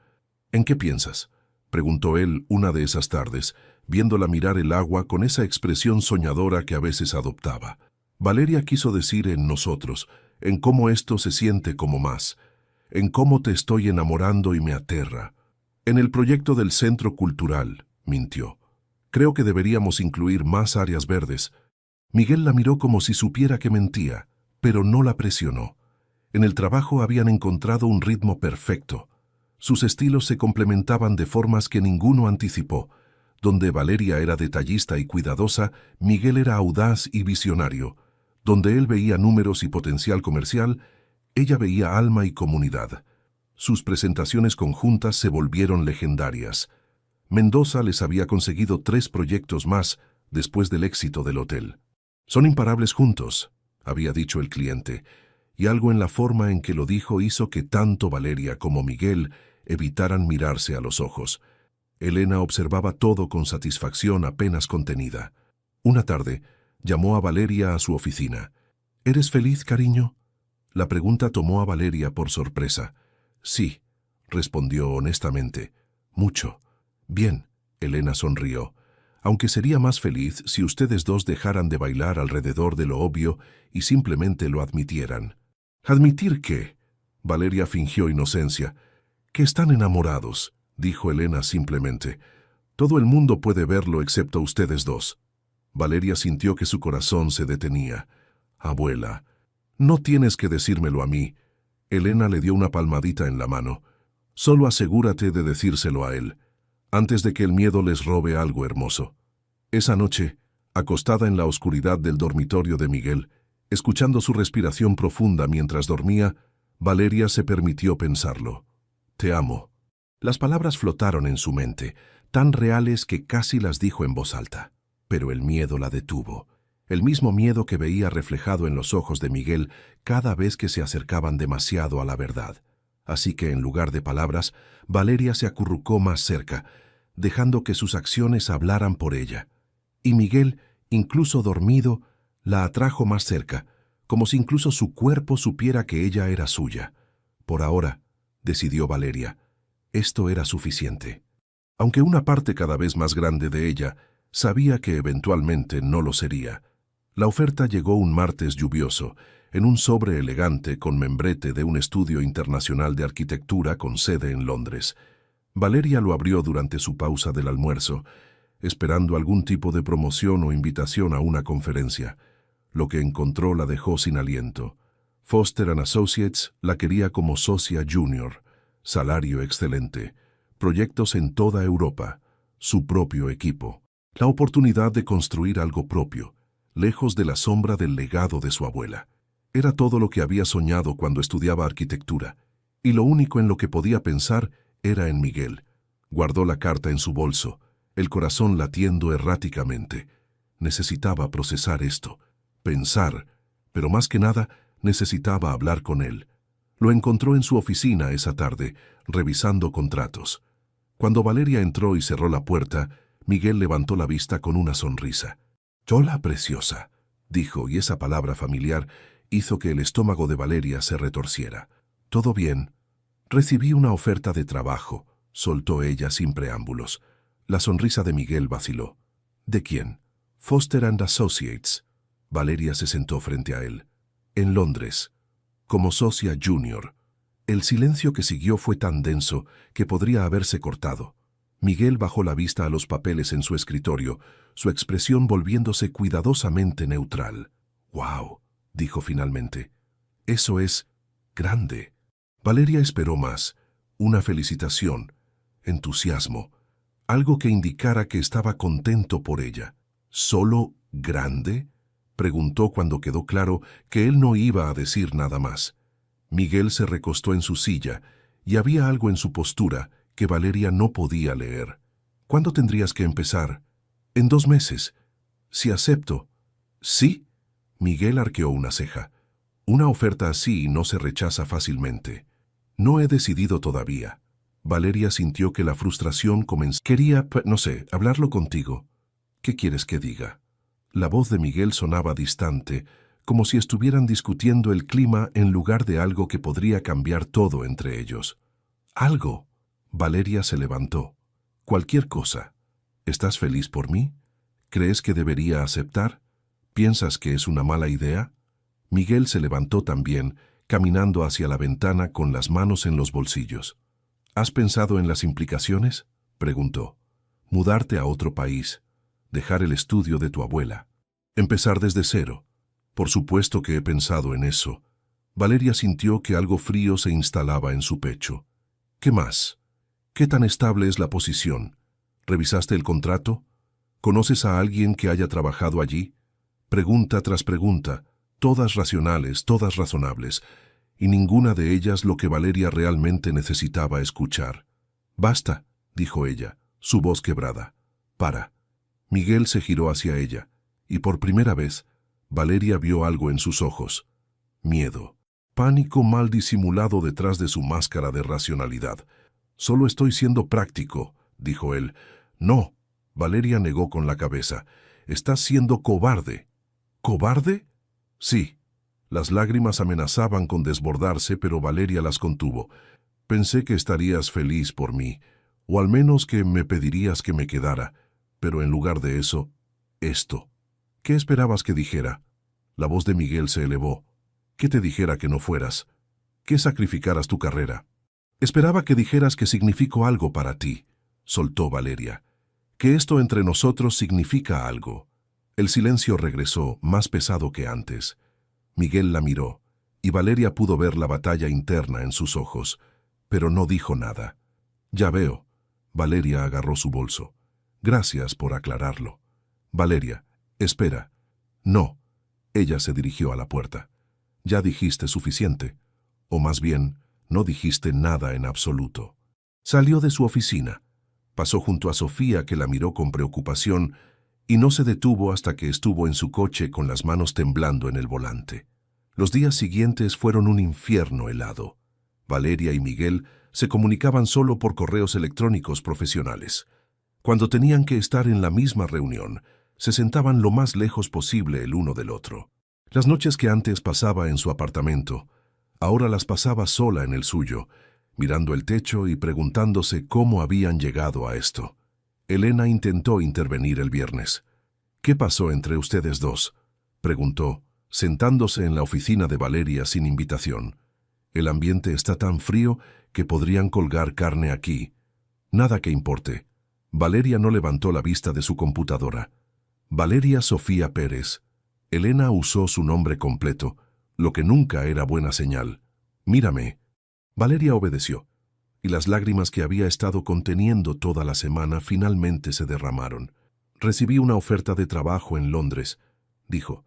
«¿En qué piensas?», preguntó él una de esas tardes, viéndola mirar el agua con esa expresión soñadora que a veces adoptaba. Valeria quiso decir en nosotros, en cómo esto se siente como más, en cómo te estoy enamorando y me aterra. En el proyecto del Centro Cultural, mintió. Creo que deberíamos incluir más áreas verdes. Miguel la miró como si supiera que mentía, pero no la presionó. En el trabajo habían encontrado un ritmo perfecto. Sus estilos se complementaban de formas que ninguno anticipó. Donde Valeria era detallista y cuidadosa, Miguel era audaz y visionario. Donde él veía números y potencial comercial, ella veía alma y comunidad. Sus presentaciones conjuntas se volvieron legendarias. Mendoza les había conseguido 3 proyectos más después del éxito del hotel. «Son imparables juntos», había dicho el cliente, y algo en la forma en que lo dijo hizo que tanto Valeria como Miguel evitaran mirarse a los ojos. Elena observaba todo con satisfacción apenas contenida. Una tarde, llamó a Valeria a su oficina. «¿Eres feliz, cariño?». La pregunta tomó a Valeria por sorpresa. «Sí», respondió honestamente. «Mucho». «Bien», Elena sonrió. «Aunque sería más feliz si ustedes dos dejaran de bailar alrededor de lo obvio y simplemente lo admitieran». «¿Admitir qué?». Valeria fingió inocencia. «Que están enamorados», dijo Elena simplemente. «Todo el mundo puede verlo excepto ustedes dos». Valeria sintió que su corazón se detenía. «Abuela, no tienes que decírmelo a mí». Elena le dio una palmadita en la mano. «Solo asegúrate de decírselo a él, antes de que el miedo les robe algo hermoso». Esa noche, acostada en la oscuridad del dormitorio de Miguel, escuchando su respiración profunda mientras dormía, Valeria se permitió pensarlo. «Te amo». Las palabras flotaron en su mente, tan reales que casi las dijo en voz alta. Pero el miedo la detuvo. El mismo miedo que veía reflejado en los ojos de Miguel cada vez que se acercaban demasiado a la verdad. Así que en lugar de palabras, Valeria se acurrucó más cerca, dejando que sus acciones hablaran por ella. Y Miguel, incluso dormido, la atrajo más cerca, como si incluso su cuerpo supiera que ella era suya. Por ahora, decidió Valeria, esto era suficiente. Aunque una parte cada vez más grande de ella sabía que eventualmente no lo sería. La oferta llegó un martes lluvioso, en un sobre elegante con membrete de un estudio internacional de arquitectura con sede en Londres. Valeria lo abrió durante su pausa del almuerzo, esperando algún tipo de promoción o invitación a una conferencia. Lo que encontró la dejó sin aliento. Foster & Associates la quería como socia junior, salario excelente, proyectos en toda Europa, su propio equipo, la oportunidad de construir algo propio, lejos de la sombra del legado de su abuela. Era todo lo que había soñado cuando estudiaba arquitectura, y lo único en lo que podía pensar era en Miguel. Guardó la carta en su bolso, el corazón latiendo erráticamente. Necesitaba procesar esto, pensar, pero más que nada necesitaba hablar con él. Lo encontró en su oficina esa tarde, revisando contratos. Cuando Valeria entró y cerró la puerta, Miguel levantó la vista con una sonrisa. Hola, preciosa, dijo, y esa palabra familiar hizo que el estómago de Valeria se retorciera. ¿Todo bien? Recibí una oferta de trabajo, soltó ella sin preámbulos. La sonrisa de Miguel vaciló. ¿De quién? Foster and Associates. Valeria se sentó frente a él. En Londres, como socia junior. El silencio que siguió fue tan denso que podría haberse cortado. Miguel bajó la vista a los papeles en su escritorio, su expresión volviéndose cuidadosamente neutral. «¡Wow!», dijo finalmente. «Eso es grande». Valeria esperó más, una felicitación, entusiasmo, algo que indicara que estaba contento por ella. ¿Solo grande?, preguntó cuando quedó claro que él no iba a decir nada más. Miguel se recostó en su silla y había algo en su postura que Valeria no podía leer. «¿Cuándo tendrías que empezar?» «En 2 meses. Si acepto». «¿Sí?». Miguel arqueó una ceja. Una oferta así no se rechaza fácilmente. «No he decidido todavía». Valeria sintió que la frustración comenzó. «Quería, no sé, hablarlo contigo». «¿Qué quieres que diga?». La voz de Miguel sonaba distante, como si estuvieran discutiendo el clima en lugar de algo que podría cambiar todo entre ellos. «¿Algo?». Valeria se levantó. «Cualquier cosa. ¿Estás feliz por mí? ¿Crees que debería aceptar? ¿Piensas que es una mala idea?». Miguel se levantó también, caminando hacia la ventana con las manos en los bolsillos. «¿Has pensado en las implicaciones?», preguntó. «Mudarte a otro país, dejar el estudio de tu abuela, empezar desde cero». «Por supuesto que he pensado en eso». Valeria sintió que algo frío se instalaba en su pecho. «¿Qué más? ¿Qué tan estable es la posición? ¿Revisaste el contrato? ¿Conoces a alguien que haya trabajado allí?». Pregunta tras pregunta, todas racionales, todas razonables, y ninguna de ellas lo que Valeria realmente necesitaba escuchar. «Basta», dijo ella, su voz quebrada. «Para». Miguel se giró hacia ella, y por primera vez, Valeria vio algo en sus ojos. Miedo. Pánico mal disimulado detrás de su máscara de racionalidad. «Solo estoy siendo práctico», dijo él. «No», Valeria negó con la cabeza. «Estás siendo cobarde». «¿Cobarde?». «Sí». Las lágrimas amenazaban con desbordarse, pero Valeria las contuvo. «Pensé que estarías feliz por mí, o al menos que me pedirías que me quedara, pero en lugar de eso, esto». «¿Qué esperabas que dijera?». La voz de Miguel se elevó. «¿Qué te dijera que no fueras? ¿Que sacrificaras tu carrera?». «Esperaba que dijeras que significo algo para ti», soltó Valeria. «Que esto entre nosotros significa algo». El silencio regresó, más pesado que antes. Miguel la miró, y Valeria pudo ver la batalla interna en sus ojos, pero no dijo nada. «Ya veo». Valeria agarró su bolso. «Gracias por aclararlo». «Valeria, espera». «No». Ella se dirigió a la puerta. «Ya dijiste suficiente. O más bien, no dijiste nada en absoluto». Salió de su oficina. Pasó junto a Sofía, que la miró con preocupación, y no se detuvo hasta que estuvo en su coche con las manos temblando en el volante. Los días siguientes fueron un infierno helado. Valeria y Miguel se comunicaban solo por correos electrónicos profesionales. Cuando tenían que estar en la misma reunión, se sentaban lo más lejos posible el uno del otro. Las noches que antes pasaba en su apartamento, ahora las pasaba sola en el suyo, mirando el techo y preguntándose cómo habían llegado a esto. Elena intentó intervenir el viernes. «¿Qué pasó entre ustedes dos?», preguntó, sentándose en la oficina de Valeria sin invitación. «El ambiente está tan frío que podrían colgar carne aquí». «Nada que importe». Valeria no levantó la vista de su computadora. «Valeria Sofía Pérez». Elena usó su nombre completo, lo que nunca era buena señal. «Mírame». Valeria obedeció, y las lágrimas que había estado conteniendo toda la semana finalmente se derramaron. «Recibí una oferta de trabajo en Londres», dijo,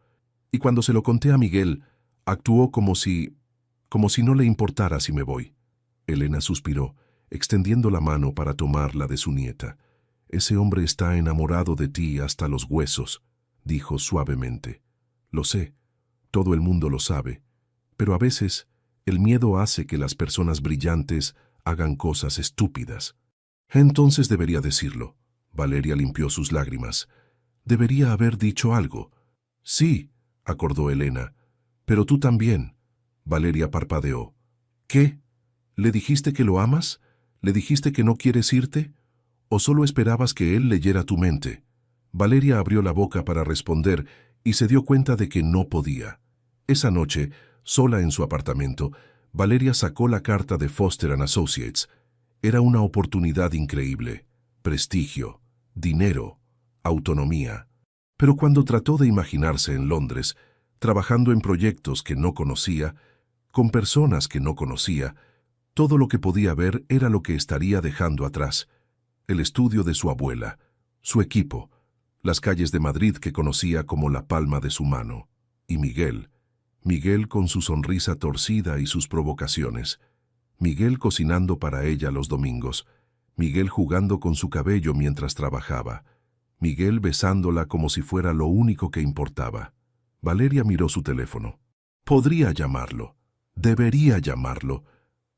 y cuando se lo conté a Miguel, actuó como si no le importara si me voy. Elena suspiró, extendiendo la mano para tomar la de su nieta. «Ese hombre está enamorado de ti hasta los huesos», dijo suavemente. «Lo sé, todo el mundo lo sabe, pero a veces el miedo hace que las personas brillantes hagan cosas estúpidas». «Entonces debería decirlo». Valeria limpió sus lágrimas. Debería haber dicho algo. Sí, acordó Elena. Pero tú también. Valeria parpadeó. ¿Qué? ¿Le dijiste que lo amas? ¿Le dijiste que no quieres irte? ¿O solo esperabas que él leyera tu mente? Valeria abrió la boca para responder y se dio cuenta de que no podía. Esa noche, sola en su apartamento, Valeria sacó la carta de Foster & Associates. Era una oportunidad increíble. Prestigio, dinero, autonomía. Pero cuando trató de imaginarse en Londres, trabajando en proyectos que no conocía, con personas que no conocía, todo lo que podía ver era lo que estaría dejando atrás. El estudio de su abuela, su equipo, las calles de Madrid que conocía como la palma de su mano, y Miguel con su sonrisa torcida y sus provocaciones, Miguel cocinando para ella los domingos, Miguel jugando con su cabello mientras trabajaba, Miguel besándola como si fuera lo único que importaba. Valeria miró su teléfono. Podría llamarlo, debería llamarlo,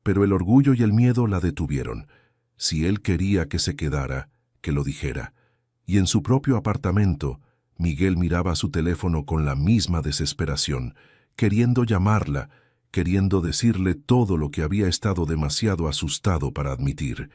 pero el orgullo y el miedo la detuvieron. Si él quería que se quedara, que lo dijera. Y en su propio apartamento, Miguel miraba su teléfono con la misma desesperación, queriendo llamarla, queriendo decirle todo lo que había estado demasiado asustado para admitir.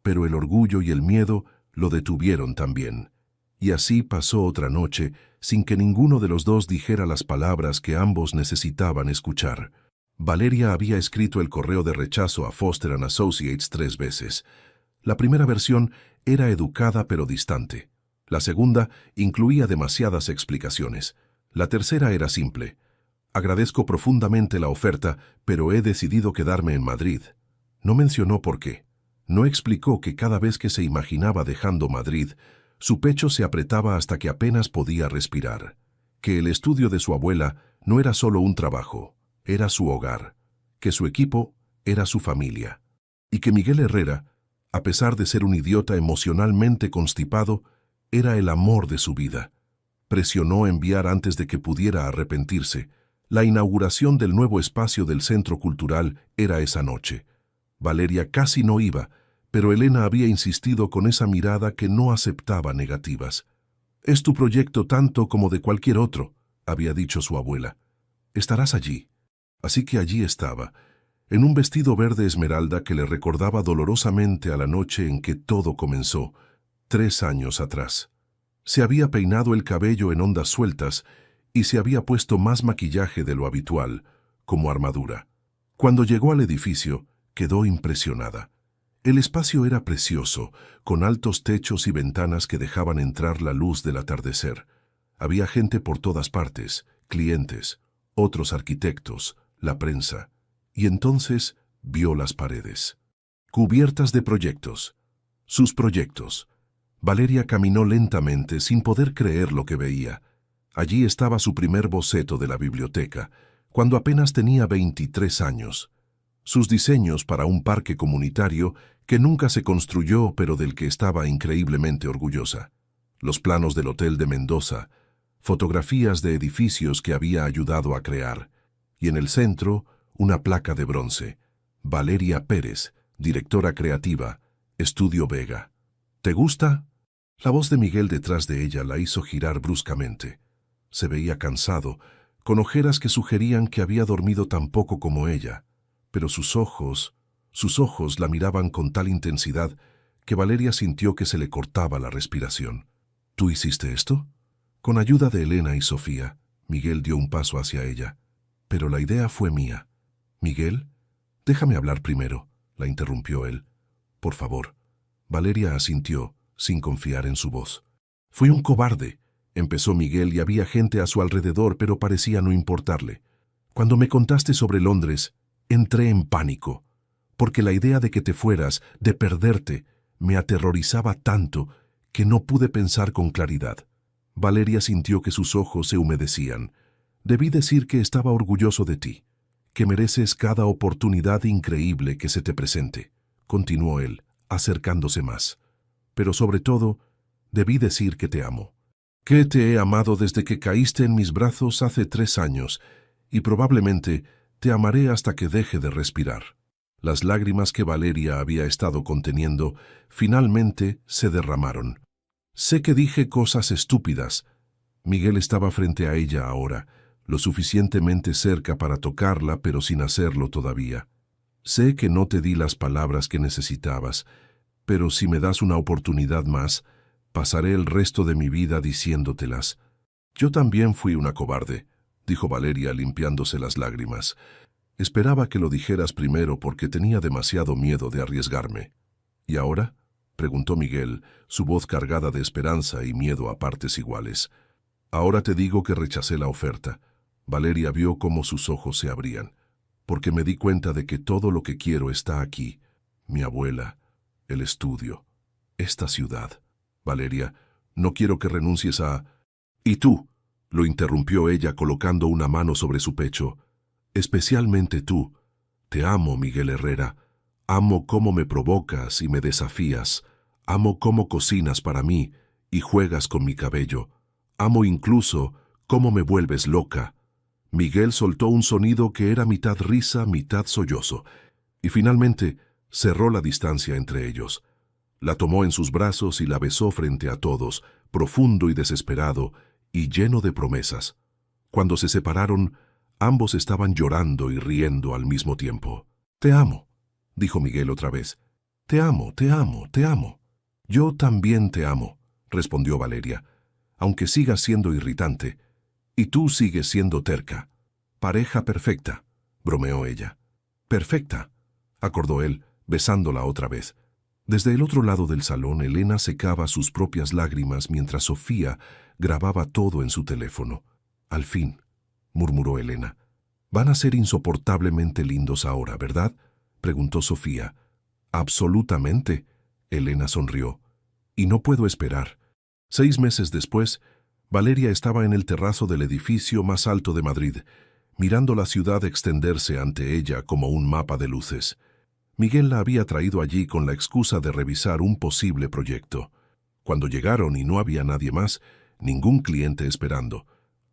Pero el orgullo y el miedo lo detuvieron también. Y así pasó otra noche, sin que ninguno de los dos dijera las palabras que ambos necesitaban escuchar. Valeria había escrito el correo de rechazo a Foster & Associates 3 veces. La primera versión era educada pero distante. La segunda incluía demasiadas explicaciones. La tercera era simple. Agradezco profundamente la oferta, pero he decidido quedarme en Madrid. No mencionó por qué. No explicó que cada vez que se imaginaba dejando Madrid, su pecho se apretaba hasta que apenas podía respirar. Que el estudio de su abuela no era solo un trabajo, era su hogar. Que su equipo era su familia. Y que Miguel Herrera, a pesar de ser un idiota emocionalmente constipado, era el amor de su vida. Presionó enviar antes de que pudiera arrepentirse. La inauguración del nuevo espacio del Centro Cultural era esa noche. Valeria casi no iba, pero Elena había insistido con esa mirada que no aceptaba negativas. «Es tu proyecto tanto como de cualquier otro», había dicho su abuela. «Estarás allí». Así que allí estaba, en un vestido verde esmeralda que le recordaba dolorosamente a la noche en que todo comenzó, 3 años atrás. Se había peinado el cabello en ondas sueltas y se había puesto más maquillaje de lo habitual, como armadura. Cuando llegó al edificio, quedó impresionada. El espacio era precioso, con altos techos y ventanas que dejaban entrar la luz del atardecer. Había gente por todas partes, clientes, otros arquitectos, la prensa. Y entonces vio las paredes, cubiertas de proyectos. Sus proyectos. Valeria caminó lentamente sin poder creer lo que veía. Allí estaba su primer boceto de la biblioteca, cuando apenas tenía 23 años. Sus diseños para un parque comunitario que nunca se construyó pero del que estaba increíblemente orgullosa. Los planos del Hotel de Mendoza, fotografías de edificios que había ayudado a crear. Y en el centro, una placa de bronce. Valeria Pérez, directora creativa, Estudio Vega. ¿Te gusta? La voz de Miguel detrás de ella la hizo girar bruscamente. Se veía cansado, con ojeras que sugerían que había dormido tan poco como ella, pero sus ojos la miraban con tal intensidad que Valeria sintió que se le cortaba la respiración. ¿Tú hiciste esto? Con ayuda de Elena y Sofía, Miguel dio un paso hacia ella. Pero la idea fue mía. «Miguel, déjame hablar primero», la interrumpió él. «Por favor». Valeria asintió, sin confiar en su voz. «Fui un cobarde», empezó Miguel y había gente a su alrededor, pero parecía no importarle. «Cuando me contaste sobre Londres, entré en pánico, porque la idea de que te fueras, de perderte, me aterrorizaba tanto que no pude pensar con claridad». Valeria sintió que sus ojos se humedecían. «Debí decir que estaba orgulloso de ti, que mereces cada oportunidad increíble que se te presente», continuó él, acercándose más. «Pero sobre todo, debí decir que te amo. Que te he amado desde que caíste en mis brazos hace 3 años, y probablemente te amaré hasta que deje de respirar». Las lágrimas que Valeria había estado conteniendo finalmente se derramaron. Sé que dije cosas estúpidas. Miguel estaba frente a ella ahora, lo suficientemente cerca para tocarla, pero sin hacerlo todavía. Sé que no te di las palabras que necesitabas, pero si me das una oportunidad más, pasaré el resto de mi vida diciéndotelas. Yo también fui una cobarde, dijo Valeria limpiándose las lágrimas. Esperaba que lo dijeras primero porque tenía demasiado miedo de arriesgarme. ¿Y ahora?, preguntó Miguel, su voz cargada de esperanza y miedo a partes iguales. Ahora te digo que rechacé la oferta. Valeria vio cómo sus ojos se abrían, porque me di cuenta de que todo lo que quiero está aquí. Mi abuela, el estudio, esta ciudad. Valeria, no quiero que renuncies a... ¿Y tú?, lo interrumpió ella colocando una mano sobre su pecho. Especialmente tú. Te amo, Miguel Herrera. Amo cómo me provocas y me desafías. Amo cómo cocinas para mí y juegas con mi cabello. Amo incluso cómo me vuelves loca. Miguel soltó un sonido que era mitad risa, mitad sollozo, y finalmente cerró la distancia entre ellos. La tomó en sus brazos y la besó frente a todos, profundo y desesperado, y lleno de promesas. Cuando se separaron, ambos estaban llorando y riendo al mismo tiempo. «Te amo», dijo Miguel otra vez. «Te amo, te amo, te amo». «Yo también te amo», respondió Valeria, «aunque sigas siendo irritante. Y tú sigues siendo terca». «Pareja perfecta», bromeó ella. «Perfecta», acordó él, besándola otra vez. Desde el otro lado del salón, Elena secaba sus propias lágrimas mientras Sofía grababa todo en su teléfono. «Al fin», murmuró Elena. «Van a ser insoportablemente lindos ahora, ¿verdad?», preguntó Sofía. «Absolutamente», Elena sonrió. «Y no puedo esperar». 6 meses después, Valeria estaba en el terrazo del edificio más alto de Madrid, mirando la ciudad extenderse ante ella como un mapa de luces. Miguel la había traído allí con la excusa de revisar un posible proyecto. Cuando llegaron y no había nadie más, ningún cliente esperando,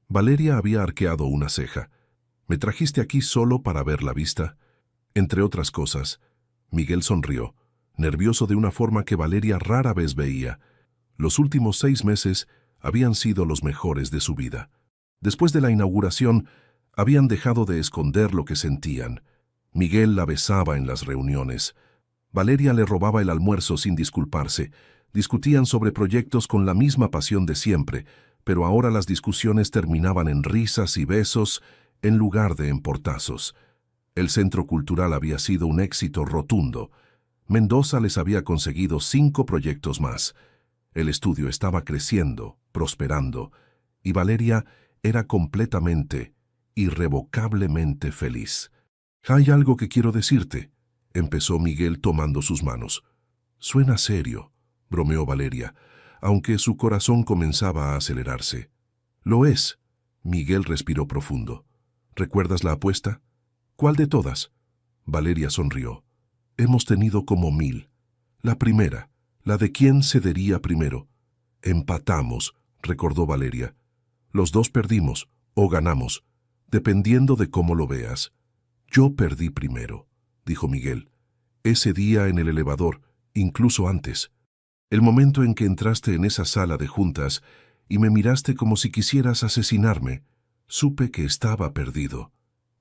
Valeria había arqueado una ceja. «¿Me trajiste aquí solo para ver la vista?». Entre otras cosas, Miguel sonrió, nervioso de una forma que Valeria rara vez veía. Los últimos 6 meses habían sido los mejores de su vida. Después de la inauguración, habían dejado de esconder lo que sentían. Miguel la besaba en las reuniones. Valeria le robaba el almuerzo sin disculparse. Discutían sobre proyectos con la misma pasión de siempre, pero ahora las discusiones terminaban en risas y besos en lugar de en portazos. El centro cultural había sido un éxito rotundo. Mendoza les había conseguido 5 proyectos más. El estudio estaba creciendo, prosperando, y Valeria era completamente, irrevocablemente feliz. «Hay algo que quiero decirte», empezó Miguel tomando sus manos. «Suena serio», bromeó Valeria, aunque su corazón comenzaba a acelerarse. «Lo es». Miguel respiró profundo. «¿Recuerdas la apuesta?». «¿Cuál de todas?». Valeria sonrió. «Hemos tenido como 1000. La primera, la de quién cedería primero». «Empatamos», recordó Valeria. «Los dos perdimos, o ganamos, dependiendo de cómo lo veas». «Yo perdí primero», dijo Miguel. «Ese día en el elevador, incluso antes. El momento en que entraste en esa sala de juntas y me miraste como si quisieras asesinarme, supe que estaba perdido».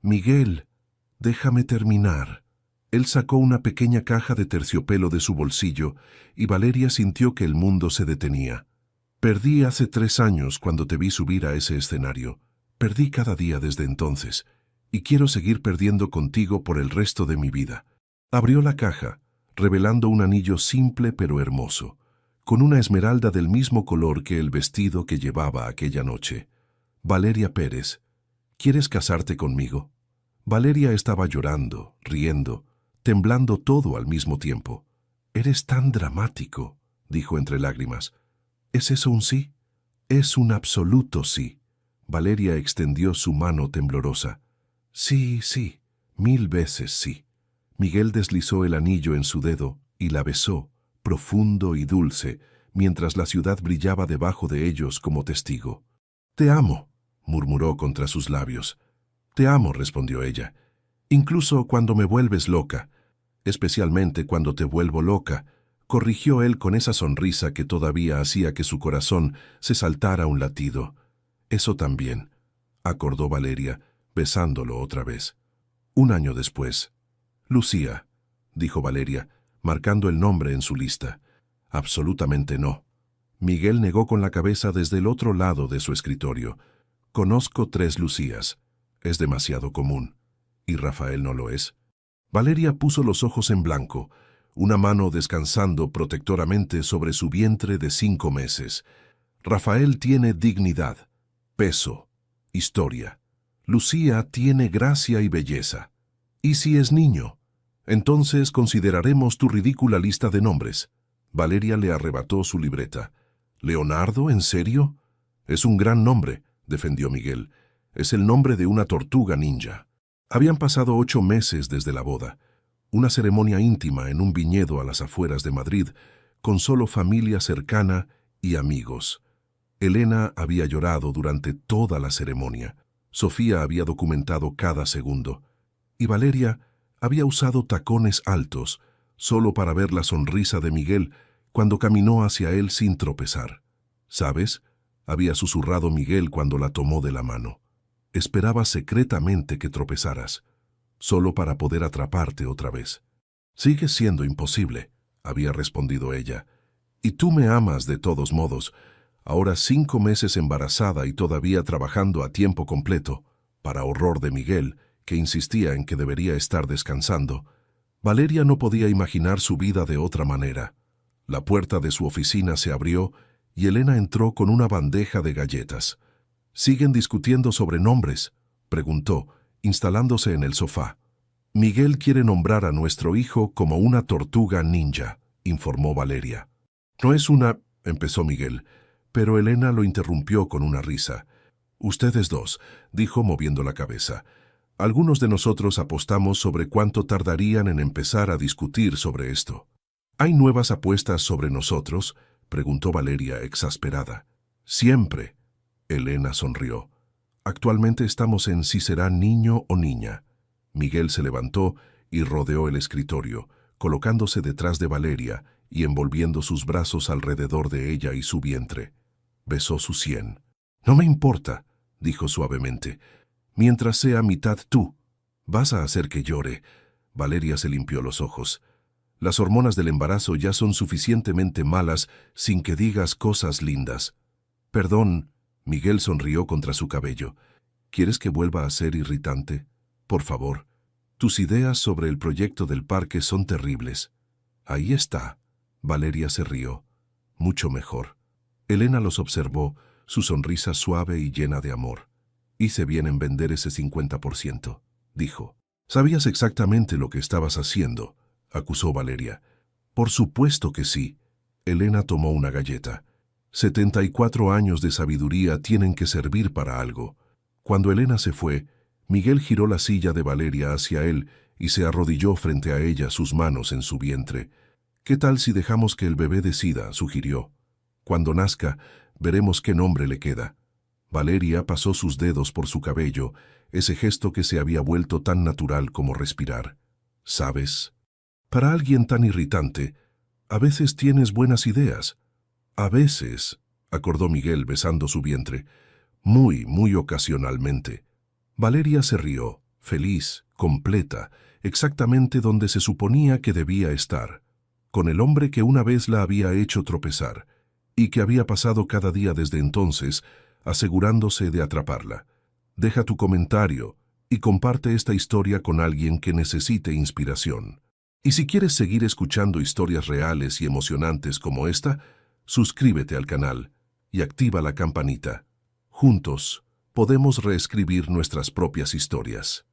«Miguel, déjame terminar». Él sacó una pequeña caja de terciopelo de su bolsillo y Valeria sintió que el mundo se detenía. «Perdí hace 3 años cuando te vi subir a ese escenario. Perdí cada día desde entonces, y quiero seguir perdiendo contigo por el resto de mi vida». Abrió la caja, revelando un anillo simple pero hermoso, con una esmeralda del mismo color que el vestido que llevaba aquella noche. «Valeria Pérez, ¿quieres casarte conmigo?». Valeria estaba llorando, riendo, temblando todo al mismo tiempo. «Eres tan dramático», dijo entre lágrimas. «¿Es eso un sí?». «Es un absoluto sí». Valeria extendió su mano temblorosa. «Sí, sí, 1000 veces sí». Miguel deslizó el anillo en su dedo y la besó, profundo y dulce, mientras la ciudad brillaba debajo de ellos como testigo. «Te amo», murmuró contra sus labios. «Te amo», respondió ella, «incluso cuando me vuelves loca, especialmente cuando te vuelvo loca, corrigió él con esa sonrisa que todavía hacía que su corazón se saltara un latido. Eso también, acordó Valeria, besándolo otra vez. 1 año después. Lucía, dijo Valeria, marcando el nombre en su lista. Absolutamente no. Miguel negó con la cabeza desde el otro lado de su escritorio. Conozco 3 Lucías. Es demasiado común. ¿Y Rafael no lo es? Valeria puso los ojos en blanco, una mano descansando protectoramente sobre su vientre de 5 meses. Rafael tiene dignidad, peso, historia. Lucía tiene gracia y belleza. ¿Y si es niño? Entonces consideraremos tu ridícula lista de nombres. Valeria le arrebató su libreta. ¿Leonardo, en serio? Es un gran nombre, defendió Miguel. Es el nombre de una tortuga ninja. Habían pasado 8 meses desde la boda, una ceremonia íntima en un viñedo a las afueras de Madrid, con solo familia cercana y amigos. Elena había llorado durante toda la ceremonia. Sofía había documentado cada segundo. Y Valeria había usado tacones altos, solo para ver la sonrisa de Miguel cuando caminó hacia él sin tropezar. ¿Sabes?, había susurrado Miguel cuando la tomó de la mano. Esperaba secretamente que tropezaras, solo para poder atraparte otra vez. Sigue siendo imposible, había respondido ella. Y tú me amas de todos modos. Ahora 5 meses embarazada y todavía trabajando a tiempo completo, para horror de Miguel, que insistía en que debería estar descansando. Valeria no podía imaginar su vida de otra manera. La puerta de su oficina se abrió y Elena entró con una bandeja de galletas. ¿Siguen discutiendo sobre nombres?, preguntó, instalándose en el sofá. Miguel quiere nombrar a nuestro hijo como una tortuga ninja, informó Valeria. No es una... empezó Miguel, pero Elena lo interrumpió con una risa. Ustedes dos, dijo moviendo la cabeza. Algunos de nosotros apostamos sobre cuánto tardarían en empezar a discutir sobre esto. ¿Hay nuevas apuestas sobre nosotros?, preguntó Valeria exasperada. Siempre. Elena sonrió. Actualmente estamos en si será niño o niña. Miguel se levantó y rodeó el escritorio, colocándose detrás de Valeria y envolviendo sus brazos alrededor de ella y su vientre. Besó su sien. No me importa, dijo suavemente. Mientras sea mitad tú. Vas a hacer que llore. Valeria se limpió los ojos. Las hormonas del embarazo ya son suficientemente malas sin que digas cosas lindas. Perdón, Miguel sonrió contra su cabello. ¿Quieres que vuelva a ser irritante? Por favor. Tus ideas sobre el proyecto del parque son terribles. Ahí está. Valeria se rió. Mucho mejor. Elena los observó, su sonrisa suave y llena de amor. Hice bien en vender ese 50%, dijo. Sabías exactamente lo que estabas haciendo, acusó Valeria. Por supuesto que sí. Elena tomó una galleta. 74 años de sabiduría tienen que servir para algo. Cuando Elena se fue, Miguel giró la silla de Valeria hacia él y se arrodilló frente a ella, sus manos en su vientre. ¿Qué tal si dejamos que el bebé decida?, sugirió. Cuando nazca, veremos qué nombre le queda. Valeria pasó sus dedos por su cabello, ese gesto que se había vuelto tan natural como respirar. ¿Sabes? Para alguien tan irritante, a veces tienes buenas ideas. A veces, acordó Miguel besando su vientre, muy ocasionalmente. Valeria se rió, feliz, completa, exactamente donde se suponía que debía estar, con el hombre que una vez la había hecho tropezar, y que había pasado cada día desde entonces, asegurándose de atraparla. Deja tu comentario y comparte esta historia con alguien que necesite inspiración. Y si quieres seguir escuchando historias reales y emocionantes como esta, suscríbete al canal y activa la campanita. Juntos, podemos reescribir nuestras propias historias.